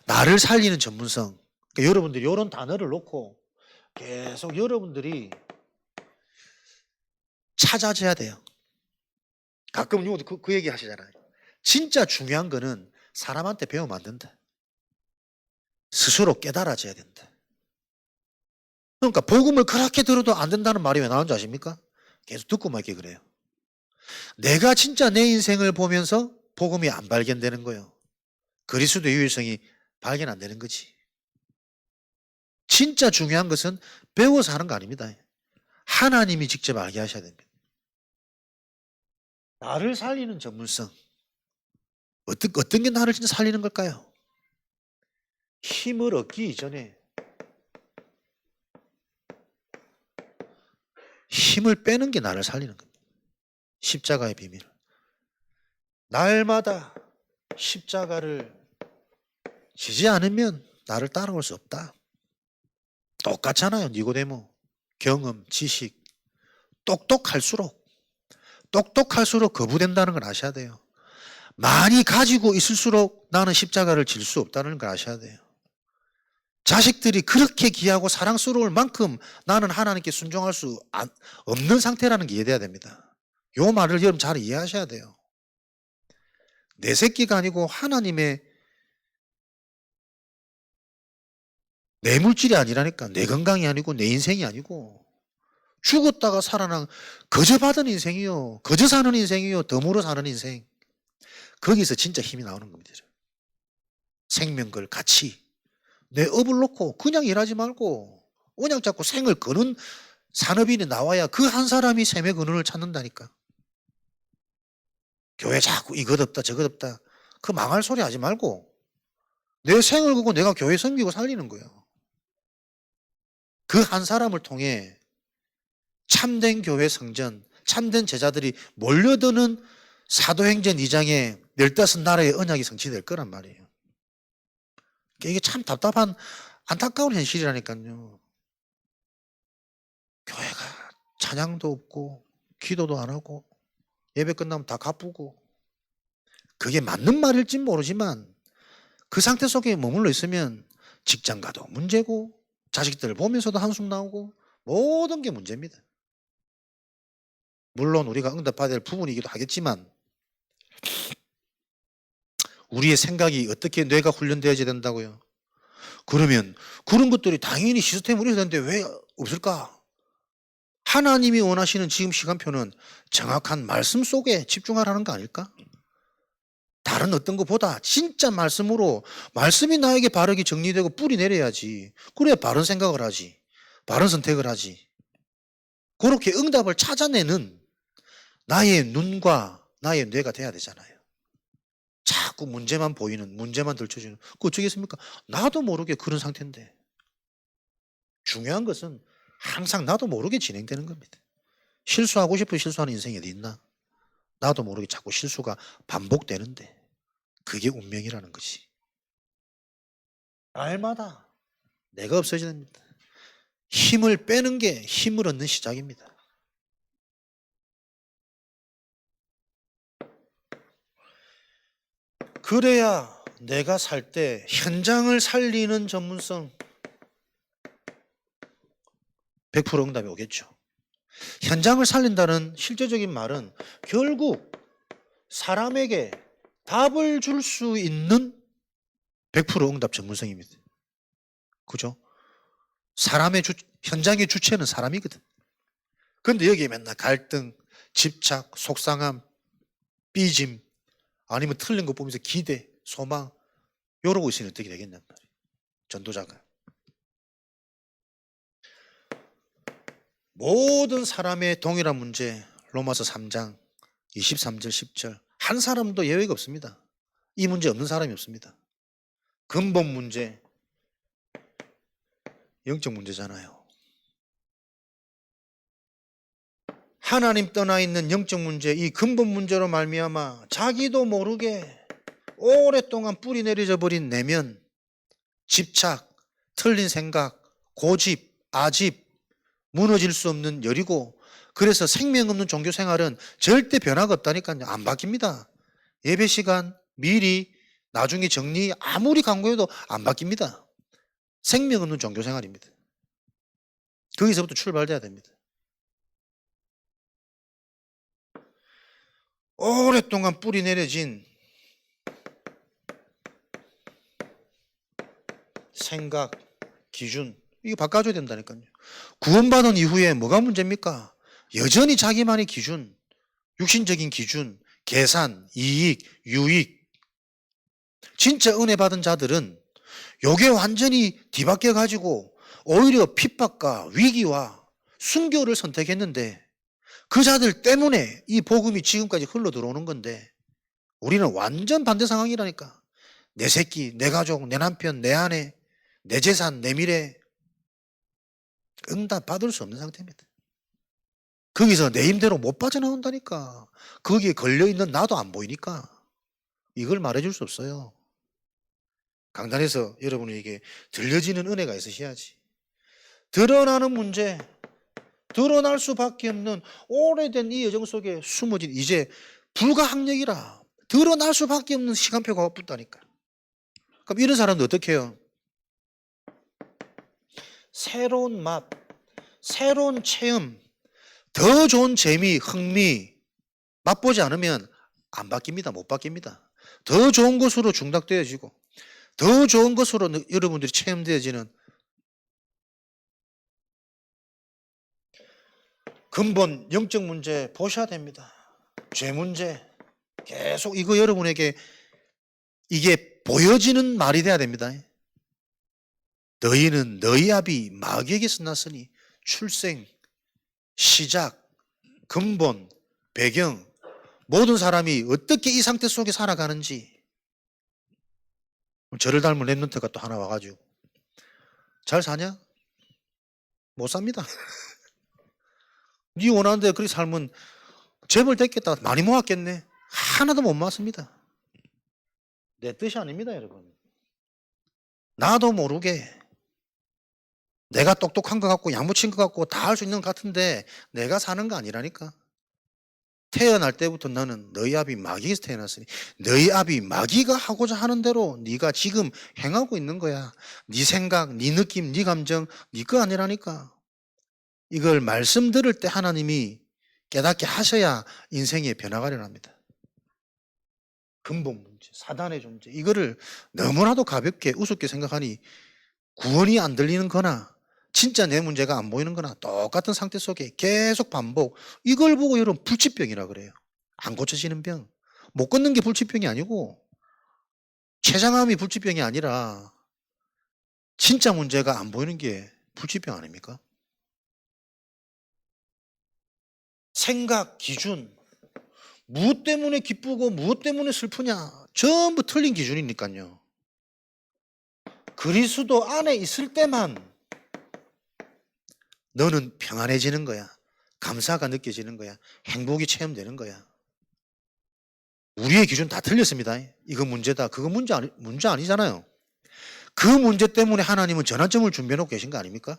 나를 살리는 전문성. 그러니까 여러분들이 이런 단어를 놓고 계속 여러분들이 찾아줘야 돼요. 가끔 그 얘기 하시잖아요. 진짜 중요한 거는 사람한테 배우면 안 된다. 스스로 깨달아져야 된다. 그러니까 복음을 그렇게 들어도 안 된다는 말이 왜 나오는지 아십니까? 계속 듣고만 있게 그래요. 내가 진짜 내 인생을 보면서 복음이 안 발견되는 거예요. 그리스도의 유일성이 발견 안 되는 거지. 진짜 중요한 것은 배워서 하는 거 아닙니다. 하나님이 직접 알게 하셔야 됩니다. 나를 살리는 전문성. 어떤 게 나를 진짜 살리는 걸까요? 힘을 얻기 이전에 힘을 빼는 게 나를 살리는 겁니다. 십자가의 비밀. 날마다 십자가를 지지 않으면 나를 따라올 수 없다. 똑같잖아요. 니고데모. 경험, 지식. 똑똑할수록 거부된다는 걸 아셔야 돼요. 많이 가지고 있을수록 나는 십자가를 질 수 없다는 걸 아셔야 돼요. 자식들이 그렇게 귀하고 사랑스러울 만큼 나는 하나님께 순종할 수 없는 상태라는 게 이해돼야 됩니다. 요 말을 여러분 잘 이해하셔야 돼요. 내 새끼가 아니고 하나님의 내 물질이 아니라니까. 내 건강이 아니고 내 인생이 아니고 죽었다가 살아난 거저 받은 인생이요. 거저 사는 인생이요. 덤으로 사는 인생. 거기서 진짜 힘이 나오는 겁니다. 생명걸 가치. 내 업을 놓고 그냥 일하지 말고 언약 잡고 생을 거는 산업인이 나와야 그 한 사람이 셈의 근원을 찾는다니까. 교회 자꾸 이것 없다 저것 없다 그 망할 소리 하지 말고 내 생을 걸고 내가 교회 섬기고 살리는 거예요. 그 한 사람을 통해 참된 교회 성전, 참된 제자들이 몰려드는 사도행전 2장에 15나라의 언약이 성취될 거란 말이에요. 이게 참 답답한 안타까운 현실이라니까요. 교회가 찬양도 없고 기도도 안 하고 예배 끝나면 다 가쁘고 그게 맞는 말일진 모르지만 그 상태 속에 머물러 있으면 직장 가도 문제고 자식들 보면서도 한숨 나오고 모든 게 문제입니다. 물론 우리가 응답해야 될 부분이기도 하겠지만 우리의 생각이 어떻게 뇌가 훈련되어야 된다고요? 그러면 그런 것들이 당연히 시스템으로 해야 되는데 왜 없을까? 하나님이 원하시는 지금 시간표는 정확한 말씀 속에 집중하라는 거 아닐까? 다른 어떤 것보다 진짜 말씀으로 말씀이 나에게 바르게 정리되고 뿌리 내려야지. 그래야 바른 생각을 하지. 바른 선택을 하지. 그렇게 응답을 찾아내는 나의 눈과 나의 뇌가 돼야 되잖아요. 자꾸 문제만 보이는, 문제만 들춰주는. 그거 어쩌겠습니까? 나도 모르게 그런 상태인데. 중요한 것은 항상 나도 모르게 진행되는 겁니다. 실수하고 싶어 실수하는 인생이 어디 있나? 나도 모르게 자꾸 실수가 반복되는데 그게 운명이라는 거지. 날마다 내가 없어져야 됩니다. 힘을 빼는 게 힘을 얻는 시작입니다. 그래야 내가 살 때 현장을 살리는 전문성 100% 응답이 오겠죠. 현장을 살린다는 실제적인 말은 결국 사람에게 답을 줄 수 있는 100% 응답 전문성입니다. 그죠? 현장의 주체는 사람이거든. 그런데 여기에 맨날 갈등, 집착, 속상함, 삐짐, 아니면 틀린 거 보면서 기대, 소망, 이러고 있으면 어떻게 되겠냔 말이에요. 전도자가. 모든 사람의 동일한 문제, 로마서 3장 23절 10절 한 사람도 예외가 없습니다. 이 문제 없는 사람이 없습니다. 근본 문제, 영적 문제잖아요. 하나님 떠나 있는 영적 문제, 이 근본 문제로 말미암아 자기도 모르게 오랫동안 뿌리 내려져 버린 내면, 집착, 틀린 생각, 고집, 아집, 무너질 수 없는 열이고, 그래서 생명 없는 종교 생활은 절대 변화가 없다니까요. 안 바뀝니다. 예배 시간 미리 나중에 정리 아무리 강구해도 안 바뀝니다. 생명 없는 종교 생활입니다. 거기서부터 출발돼야 됩니다. 오랫동안 뿌리 내려진 생각, 기준, 이거 바꿔줘야 된다니까요. 구원받은 이후에 뭐가 문제입니까? 여전히 자기만의 기준, 육신적인 기준, 계산, 이익, 유익. 진짜 은혜 받은 자들은 요게 완전히 뒤바뀌어 가지고 오히려 핍박과 위기와 순교를 선택했는데, 그 자들 때문에 이 복음이 지금까지 흘러 들어오는 건데, 우리는 완전 반대 상황이라니까. 내 새끼, 내 가족, 내 남편, 내 아내, 내 재산, 내 미래 응답 받을 수 없는 상태입니다. 거기서 내 힘대로 못 빠져나온다니까. 거기에 걸려있는 나도 안 보이니까. 이걸 말해줄 수 없어요. 강단에서 여러분에게 들려지는 은혜가 있으셔야지. 드러나는 문제, 드러날 수밖에 없는 오래된 이 여정 속에 숨어진 이제 불가항력이라 드러날 수밖에 없는 시간표가 붙다니까. 그럼 이런 사람도 어떻게 해요? 새로운 맛, 새로운 체험, 더 좋은 재미, 흥미 맛보지 않으면 안 바뀝니다. 못 바뀝니다. 더 좋은 것으로 중독되어지고 더 좋은 것으로 여러분들이 체험되어지는 근본 영적 문제 보셔야 됩니다. 죄 문제 계속 이거 여러분에게 이게 보여지는 말이 돼야 됩니다. 너희는 너희 아비 마귀에게서 났으니 출생, 시작, 근본, 배경, 모든 사람이 어떻게 이 상태 속에 살아가는지. 저를 닮은 랩런트가 또 하나 와가지고 잘 사냐? 못 삽니다. 네 원하는 대로 그렇게 살면 재벌 됐겠다. 많이 모았겠네. 하나도 못 모았습니다. 내 뜻이 아닙니다, 여러분. 나도 모르게 내가 똑똑한 것 같고 양무친 것 같고 다 할 수 있는 것 같은데 내가 사는 거 아니라니까. 태어날 때부터 너는 너희 아비 마귀에서 태어났으니 너희 아비 마귀가 하고자 하는 대로 네가 지금 행하고 있는 거야. 네 생각, 네 느낌, 네 감정 네 거 아니라니까. 이걸 말씀 들을 때 하나님이 깨닫게 하셔야 인생의 변화가 일어납니다. 근본 문제, 사단의 존재, 이거를 너무나도 가볍게 우습게 생각하니 구원이 안 들리는 거나 진짜 내 문제가 안 보이는 거나 똑같은 상태 속에 계속 반복. 이걸 보고 여러분 불치병이라 그래요. 안 고쳐지는 병. 못 걷는 게 불치병이 아니고 췌장암이 불치병이 아니라 진짜 문제가 안 보이는 게 불치병 아닙니까? 생각, 기준, 무엇 때문에 기쁘고 무엇 때문에 슬프냐 전부 틀린 기준이니까요. 그리스도 안에 있을 때만 너는 평안해지는 거야. 감사가 느껴지는 거야. 행복이 체험되는 거야. 우리의 기준 다 틀렸습니다. 이거 문제다. 그거 문제 아니잖아요. 그 문제 때문에 하나님은 전환점을 준비해놓고 계신 거 아닙니까?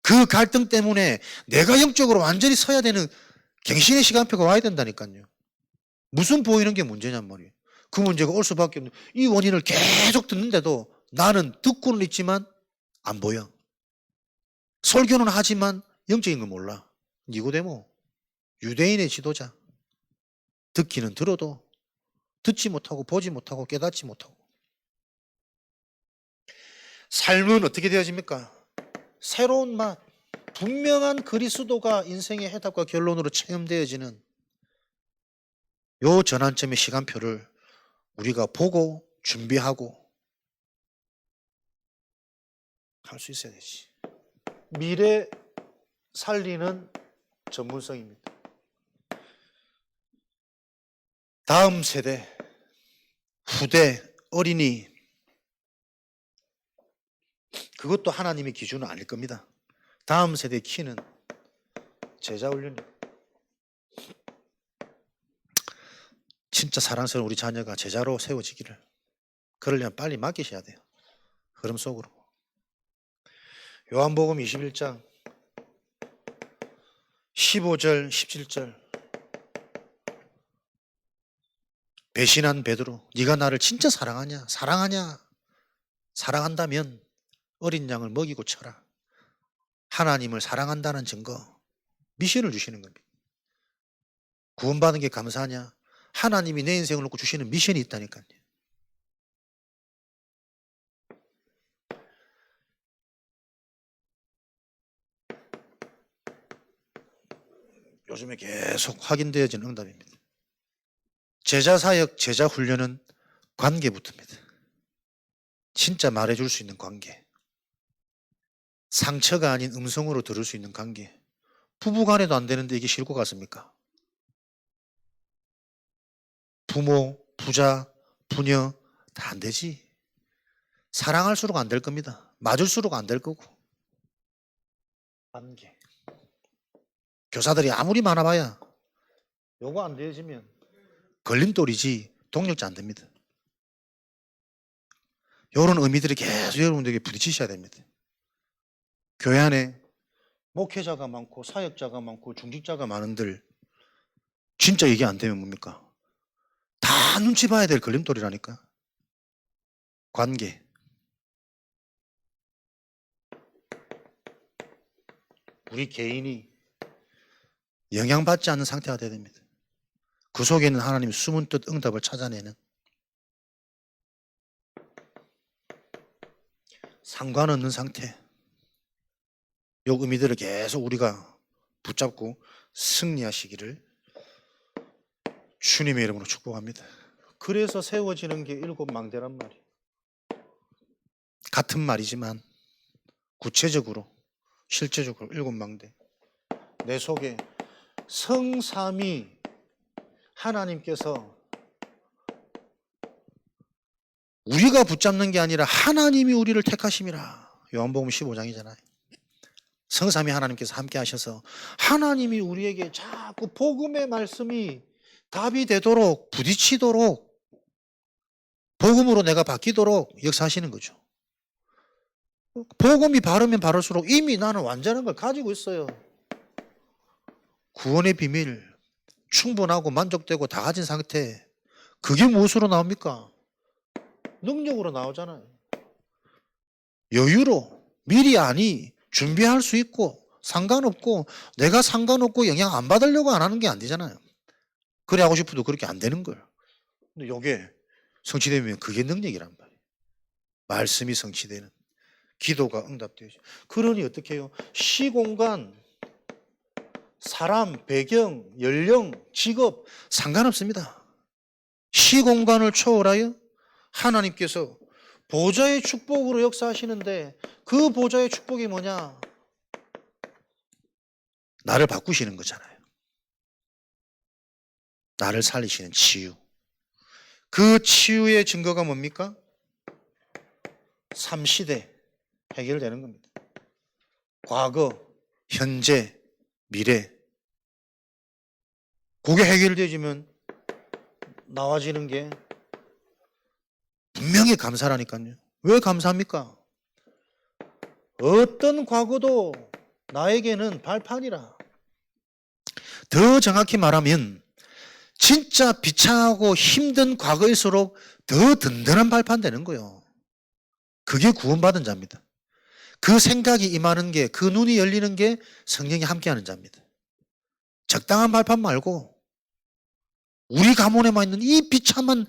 그 갈등 때문에 내가 영적으로 완전히 서야 되는 갱신의 시간표가 와야 된다니까요. 무슨 보이는 게 문제냔 말이에요. 그 문제가 올 수밖에 없는 이 원인을 계속 듣는데도 나는 듣고는 있지만 안 보여. 설교는 하지만 영적인 걸 몰라. 니고데모, 유대인의 지도자. 듣기는 들어도 듣지 못하고 보지 못하고 깨닫지 못하고. 삶은 어떻게 되어집니까? 새로운 맛, 분명한 그리스도가 인생의 해답과 결론으로 체험되어지는 요 전환점의 시간표를 우리가 보고 준비하고 할 수 있어야 되지. 미래 살리는 전문성입니다. 다음 세대, 후대, 어린이, 그것도 하나님의 기준은 아닐 겁니다. 다음 세대의 키는 제자 훈련입니다. 진짜 사랑스러운 우리 자녀가 제자로 세워지기를, 그러려면 빨리 맡기셔야 돼요. 흐름 속으로. 요한복음 21장 15절, 17절. 배신한 베드로, 네가 나를 진짜 사랑하냐? 사랑하냐? 사랑한다면 어린 양을 먹이고 쳐라. 하나님을 사랑한다는 증거, 미션을 주시는 겁니다. 구원받은 게 감사하냐? 하나님이 내 인생을 놓고 주시는 미션이 있다니까요. 요즘에 계속 확인되어지는 응답입니다. 제자 사역, 제자 훈련은 관계부터입니다. 진짜 말해줄 수 있는 관계. 상처가 아닌 음성으로 들을 수 있는 관계. 부부 간에도 안 되는데 이게 싫고 같습니까? 부모, 부자, 부녀 다 안 되지. 사랑할수록 안 될 겁니다. 맞을수록 안 될 거고. 관계. 교사들이 아무리 많아봐야 요거 안 되어지면 걸림돌이지 동력자 안 됩니다. 이런 의미들이 계속 여러분들에게 부딪히셔야 됩니다. 교회 안에 목회자가 많고 사역자가 많고 중직자가 많은들 진짜 이게 안 되면 뭡니까? 다 눈치 봐야 될 걸림돌이라니까. 관계. 우리 개인이 영향받지 않는 상태가 돼야 됩니다. 그 속에는 하나님 숨은 뜻 응답을 찾아내는 상관없는 상태. 요 의미들을 계속 우리가 붙잡고 승리하시기를 주님의 이름으로 축복합니다. 그래서 세워지는 게 7망대란 말이에요. 같은 말이지만 구체적으로 실제적으로 7망대. 내 속에 성삼위 하나님께서 우리가 붙잡는 게 아니라 하나님이 우리를 택하심이라. 요한복음 15장이잖아요. 성삼위 하나님께서 함께 하셔서 하나님이 우리에게 자꾸 복음의 말씀이 답이 되도록 부딪히도록 복음으로 내가 바뀌도록 역사하시는 거죠. 복음이 바르면 바를수록 이미 나는 완전한 걸 가지고 있어요. 구원의 비밀, 충분하고 만족되고 다 가진 상태. 그게 무엇으로 나옵니까? 능력으로 나오잖아요. 여유로 미리 아니 준비할 수 있고 상관없고 내가 상관없고 영향 안 받으려고 안 하는 게 안 되잖아요. 그래 하고 싶어도 그렇게 안 되는 거예요. 근데 이게 성취되면 그게 능력이란 말이에요. 말씀이 성취되는, 기도가 응답되죠. 그러니 어떻게 해요? 시공간, 사람, 배경, 연령, 직업 상관없습니다. 시공간을 초월하여 하나님께서 보좌의 축복으로 역사하시는데 그 보좌의 축복이 뭐냐? 나를 바꾸시는 거잖아요. 나를 살리시는 치유. 그 치유의 증거가 뭡니까? 3시대 해결되는 겁니다. 과거, 현재, 미래. 그게 해결되어지면 나와지는 게 분명히 감사라니까요. 왜 감사합니까? 어떤 과거도 나에게는 발판이라. 더 정확히 말하면 진짜 비참하고 힘든 과거일수록 더 든든한 발판 되는 거예요. 그게 구원받은 자입니다. 그 생각이 임하는 게, 그 눈이 열리는 게 성령이 함께하는 자입니다. 적당한 발판 말고 우리 가문에만 있는 이 비참한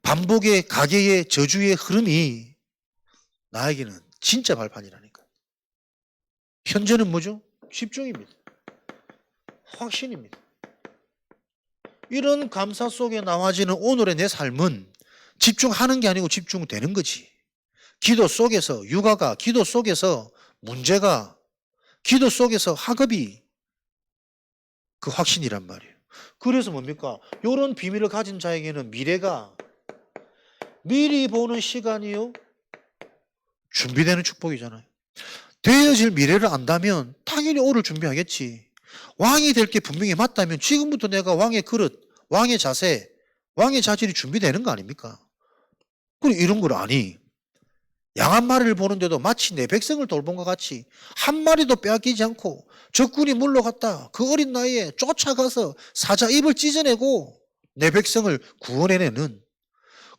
반복의 가계의 저주의 흐름이 나에게는 진짜 발판이라니까. 현재는 뭐죠? 집중입니다. 확신입니다. 이런 감사 속에 나와지는 오늘의 내 삶은 집중하는 게 아니고 집중되는 거지. 기도 속에서 육아가, 기도 속에서 문제가, 기도 속에서 학업이 그 확신이란 말이에요. 그래서 뭡니까? 이런 비밀을 가진 자에게는 미래가 미리 보는 시간이요 준비되는 축복이잖아요. 되어질 미래를 안다면 당연히 오를 준비하겠지. 왕이 될 게 분명히 맞다면 지금부터 내가 왕의 그릇, 왕의 자세, 왕의 자질이 준비되는 거 아닙니까? 그럼 이런 걸 아니. 양 한 마리를 보는데도 마치 내 백성을 돌본 것 같이 한 마리도 빼앗기지 않고 적군이 물러갔다. 그 어린 나이에 쫓아가서 사자 입을 찢어내고 내 백성을 구원해내는,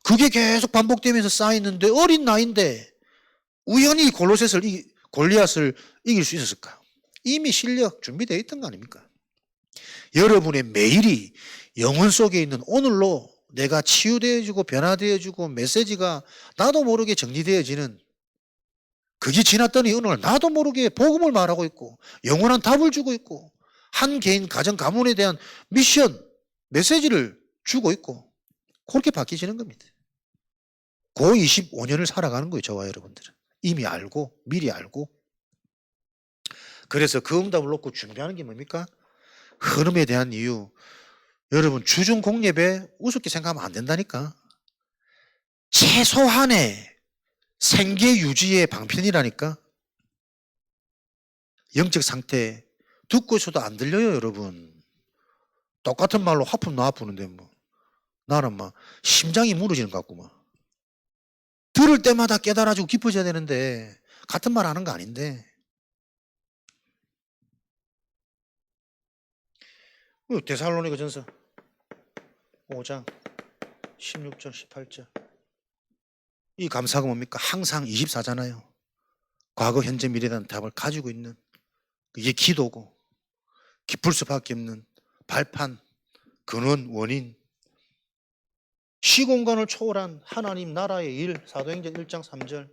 그게 계속 반복되면서 쌓이는데 어린 나이인데 우연히 골리앗을 이길 수 있었을까? 이미 실력 준비되어 있던 거 아닙니까? 여러분의 매일이 영혼 속에 있는 오늘로 내가 치유되어지고 변화되어지고 메시지가 나도 모르게 정리되어지는, 그게 지났더니 어느 날 나도 모르게 복음을 말하고 있고 영원한 답을 주고 있고 한 개인 가정 가문에 대한 미션 메시지를 주고 있고, 그렇게 바뀌시는 겁니다. 그 25년을 살아가는 거예요. 저와 여러분들은 이미 알고 미리 알고. 그래서 그 응답을 놓고 준비하는 게 뭡니까? 흐름에 대한 이유. 여러분, 주중 공예배 우습게 생각하면 안 된다니까. 최소한의 생계 유지의 방편이라니까. 영적 상태 듣고 있어도 안 들려요, 여러분. 똑같은 말로 하품 나 아프는데 뭐 나는 막 심장이 무너지는 것 같고 막. 들을 때마다 깨달아지고 깊어져야 되는데 같은 말 하는 거 아닌데. 데살로니가 전서 5장 16절 18절. 이 감사가 뭡니까? 항상 24잖아요. 과거 현재 미래에 대한 답을 가지고 있는, 이게 기도고 깊을 수밖에 없는 발판, 근원, 원인. 시공간을 초월한 하나님 나라의 일. 사도행전 1장 3절.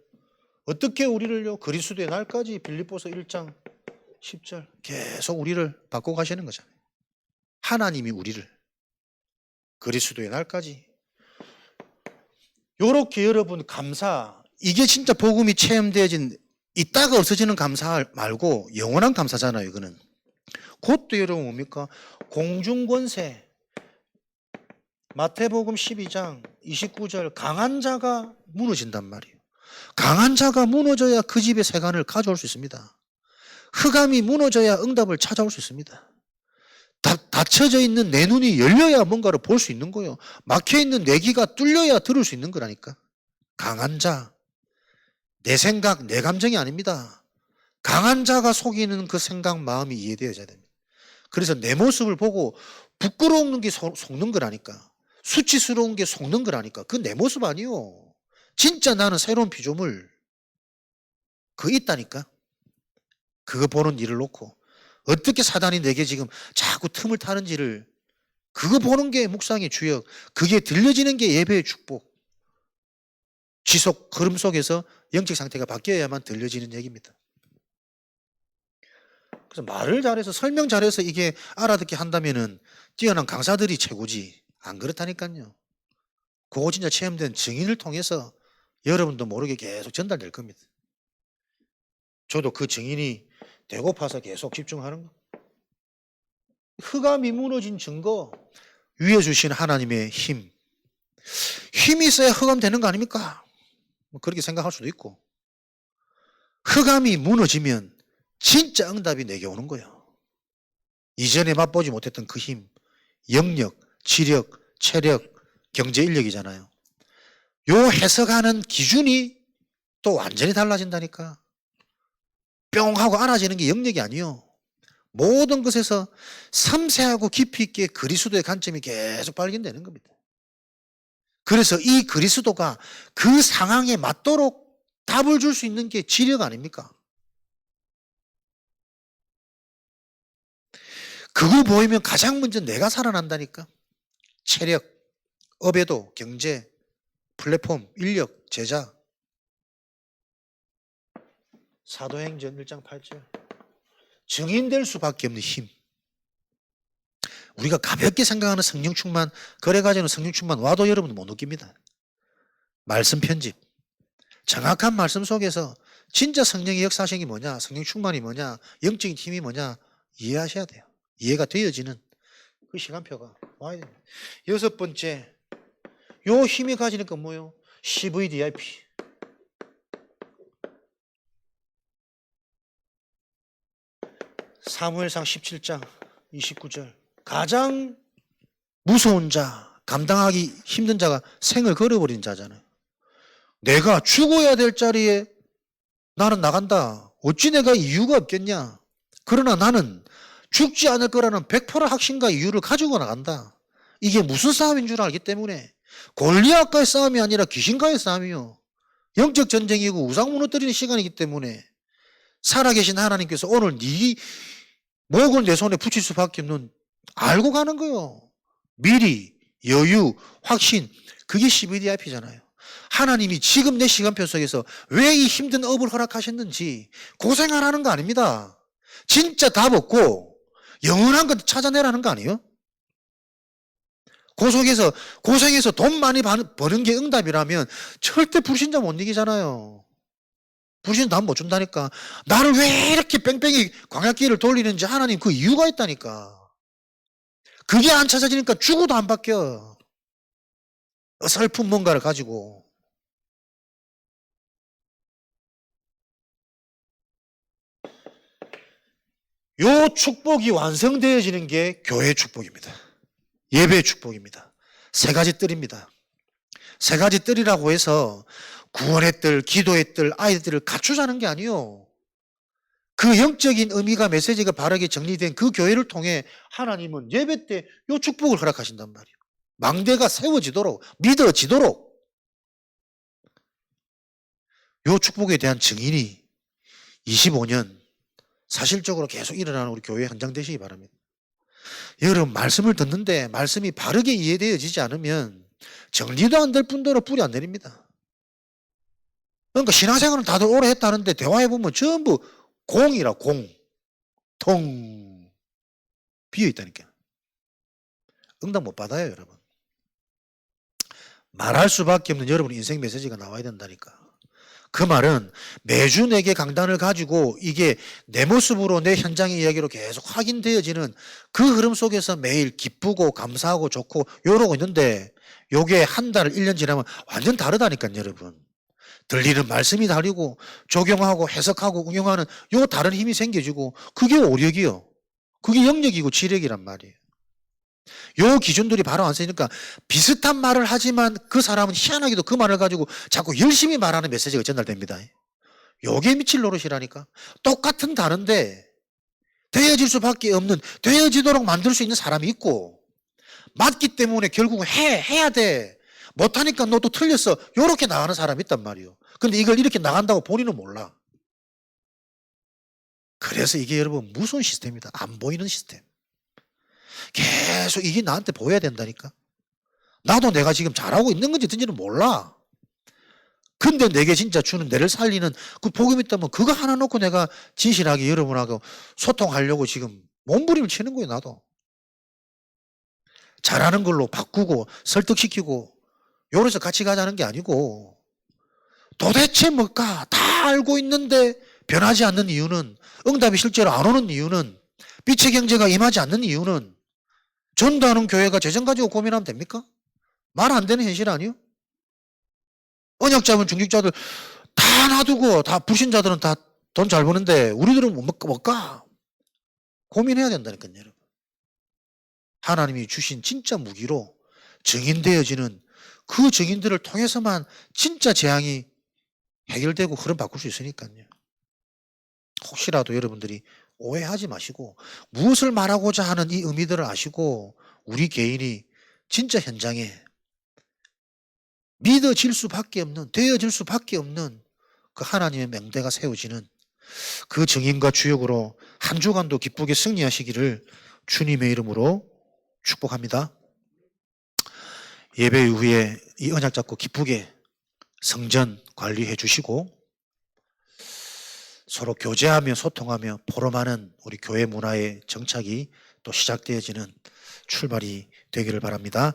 어떻게 우리를요 그리스도의 날까지. 빌립보서 1장 10절. 계속 우리를 바꿔 가시는 거잖아요. 하나님이 우리를 그리스도의 날까지. 요렇게 여러분 감사, 이게 진짜 복음이 체험되어진, 있다가 없어지는 감사 말고 영원한 감사잖아요. 이거는 그것도 여러분 뭡니까? 공중권세. 마태복음 12장 29절. 강한 자가 무너진단 말이에요. 강한 자가 무너져야 그 집의 세간을 가져올 수 있습니다. 흑암이 무너져야 응답을 찾아올 수 있습니다. 닫혀져 있는 내 눈이 열려야 뭔가를 볼 수 있는 거예요. 막혀있는 내 귀가 뚫려야 들을 수 있는 거라니까. 강한 자, 내 생각, 내 감정이 아닙니다. 강한 자가 속이는 그 생각, 마음이 이해되어져야 됩니다. 그래서 내 모습을 보고 부끄러운 게 속는 거라니까. 수치스러운 게 속는 거라니까. 그건 내 모습 아니요. 진짜 나는 새로운 피조물 그거 있다니까. 그거 보는 일을 놓고 어떻게 사단이 내게 지금 자꾸 틈을 타는지를, 그거 보는 게 묵상의 주역, 그게 들려지는 게 예배의 축복. 지속 흐름 속에서 영적 상태가 바뀌어야만 들려지는 얘기입니다. 그래서 말을 잘해서 설명 잘해서 이게 알아듣게 한다면은 뛰어난 강사들이 최고지. 안 그렇다니까요. 그거 진짜 체험된 증인을 통해서 여러분도 모르게 계속 전달될 겁니다. 저도 그 증인이 배고파서 계속 집중하는 거. 흑암이 무너진 증거, 위에 주신 하나님의 힘. 힘이 있어야 흑암 되는 거 아닙니까? 뭐 그렇게 생각할 수도 있고. 흑암이 무너지면 진짜 응답이 내게 오는 거예요. 이전에 맛보지 못했던 그 힘, 영력, 지력, 체력, 경제 인력이잖아요. 요 해석하는 기준이 또 완전히 달라진다니까. 뿅 하고 안아지는 게 영역이 아니요. 모든 것에서 섬세하고 깊이 있게 그리스도의 관점이 계속 발견되는 겁니다. 그래서 이 그리스도가 그 상황에 맞도록 답을 줄 수 있는 게 지력 아닙니까? 그거 보이면 가장 먼저 내가 살아난다니까. 체력, 업에도, 경제, 플랫폼, 인력, 제자. 사도행전 1장 8절. 증인될 수밖에 없는 힘. 우리가 가볍게 생각하는 성령 충만, 그래가지고는 성령 충만 와도 여러분은 못 느낍니다. 말씀 편집. 정확한 말씀 속에서 진짜 성령의 역사하신 게 뭐냐, 성령 충만이 뭐냐, 영적인 힘이 뭐냐 이해하셔야 돼요. 이해가 되어지는 그 시간표가 와야 됩니다. 여섯 번째, 요 힘이 가지는 건 뭐예요? CVDIP. 사무엘상 17장 29절. 가장 무서운 자, 감당하기 힘든 자가 생을 걸어버린 자잖아요. 내가 죽어야 될 자리에 나는 나간다. 어찌 내가 이유가 없겠냐. 그러나 나는 죽지 않을 거라는 100% 확신과 이유를 가지고 나간다. 이게 무슨 싸움인 줄 알기 때문에 골리앗과의 싸움이 아니라 귀신과의 싸움이요. 영적 전쟁이고 우상 무너뜨리는 시간이기 때문에 살아계신 하나님께서 오늘 네 목을 내 손에 붙일 수밖에 없는 알고 가는 거요. 미리 여유, 확신, 그게 CBDIP잖아요. 하나님이 지금 내 시간표 속에서 왜 이 힘든 업을 허락하셨는지 고생하라는 거 아닙니다. 진짜 답 없고 영원한 것 찾아내라는 거 아니에요? 고생해서 돈 많이 버는 게 응답이라면 절대 불신자 못 이기잖아요. 불신자 답 못 준다니까. 나를 왜 이렇게 뺑뺑이 광야길을 돌리는지 하나님 그 이유가 있다니까. 그게 안 찾아지니까 죽어도 안 바뀌어. 어설픈 뭔가를 가지고. 요 축복이 완성되어지는 게 교회의 축복입니다. 예배의 축복입니다. 세 가지 뜰입니다. 세 가지 뜰이라고 해서 구원의 뜰, 기도의 뜰, 아이들을 갖추자는 게 아니요. 그 영적인 의미가 메시지가 바르게 정리된 그 교회를 통해 하나님은 예배 때 요 축복을 허락하신단 말이에요. 망대가 세워지도록, 믿어지도록. 요 축복에 대한 증인이 25년 사실적으로 계속 일어나는 우리 교회 현장 되시기 바랍니다. 여러분 말씀을 듣는데 말씀이 바르게 이해되어지지 않으면 정리도 안 될 뿐더러 뿌리 안 내립니다. 그러니까 신앙생활은 다들 오래 했다는데 대화해보면 전부 공이라 공. 통 비어있다니까. 응답 못 받아요 여러분. 말할 수밖에 없는 여러분 인생 메시지가 나와야 된다니까. 그 말은 매주 내게 강단을 가지고 이게 내 모습으로 내 현장의 이야기로 계속 확인되어지는 그 흐름 속에서 매일 기쁘고 감사하고 좋고 이러고 있는데 요게 한 달, 1년 지나면 완전 다르다니까요 여러분. 들리는 말씀이 다르고 적용하고 해석하고 응용하는 요 다른 힘이 생겨지고 그게 오력이요. 그게 영역이고 지력이란 말이에요. 요 기준들이 바로 안 쓰니까 비슷한 말을 하지만 그 사람은 희한하게도 그 말을 가지고 자꾸 열심히 말하는 메시지가 전달됩니다. 요게 미칠 노릇이라니까. 똑같은 단어인데 되어질 수밖에 없는, 되어지도록 만들 수 있는 사람이 있고 맞기 때문에 결국은 해야 돼. 못하니까 너 또 틀렸어. 요렇게 나가는 사람이 있단 말이에요. 근데 이걸 이렇게 나간다고 본인은 몰라. 그래서 이게 여러분 무서운 시스템입니다. 안 보이는 시스템. 계속 이게 나한테 보여야 된다니까. 나도 내가 지금 잘하고 있는 건지 든지는 몰라. 근데 내게 진짜 주는 내를 살리는 그 복음이 있다면 그거 하나 놓고 내가 진실하게 여러분하고 소통하려고 지금 몸부림을 치는 거예요 나도. 잘하는 걸로 바꾸고 설득시키고 요래서 같이 가자는 게 아니고 도대체 뭘까 다 알고 있는데 변하지 않는 이유는, 응답이 실제로 안 오는 이유는, 빛의 경제가 임하지 않는 이유는 전도하는 교회가 재정 가지고 고민하면 됩니까? 말 안 되는 현실 아니에요? 언약 잡은 중직자들 다 놔두고 다 불신자들은 다 돈 잘 버는데 우리들은 못 가. 고민해야 된다니까요 여러분. 하나님이 주신 진짜 무기로 증인되어지는 그 증인들을 통해서만 진짜 재앙이 해결되고 흐름 바꿀 수 있으니까요. 혹시라도 여러분들이 오해하지 마시고 무엇을 말하고자 하는 이 의미들을 아시고 우리 개인이 진짜 현장에 믿어질 수밖에 없는, 되어질 수밖에 없는 그 하나님의 맹대가 세워지는 그 증인과 주역으로 한 주간도 기쁘게 승리하시기를 주님의 이름으로 축복합니다. 예배 이후에 이 언약 잡고 기쁘게 성전 관리해 주시고 서로 교제하며 소통하며 포럼하는 우리 교회 문화의 정착이 또 시작되어지는 출발이 되기를 바랍니다.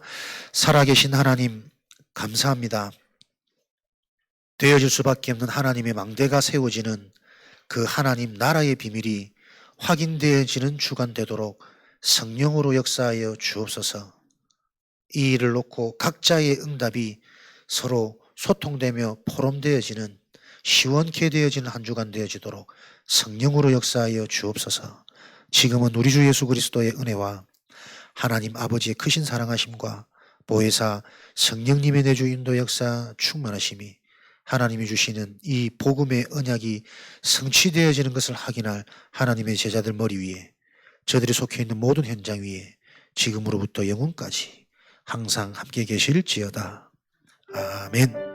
살아계신 하나님 감사합니다. 되어질 수밖에 없는 하나님의 망대가 세워지는 그 하나님 나라의 비밀이 확인되어지는 주간 되도록 성령으로 역사하여 주옵소서. 이 일을 놓고 각자의 응답이 서로 소통되며 포럼되어지는 시원케 되어지는 한 주간 되어지도록 성령으로 역사하여 주옵소서. 지금은 우리 주 예수 그리스도의 은혜와 하나님 아버지의 크신 사랑하심과 보혜사 성령님의 내주 인도 역사 충만하심이 하나님이 주시는 이 복음의 언약이 성취되어지는 것을 확인할 하나님의 제자들 머리 위에, 저들이 속해 있는 모든 현장 위에 지금으로부터 영원까지 항상 함께 계실지어다. 아멘.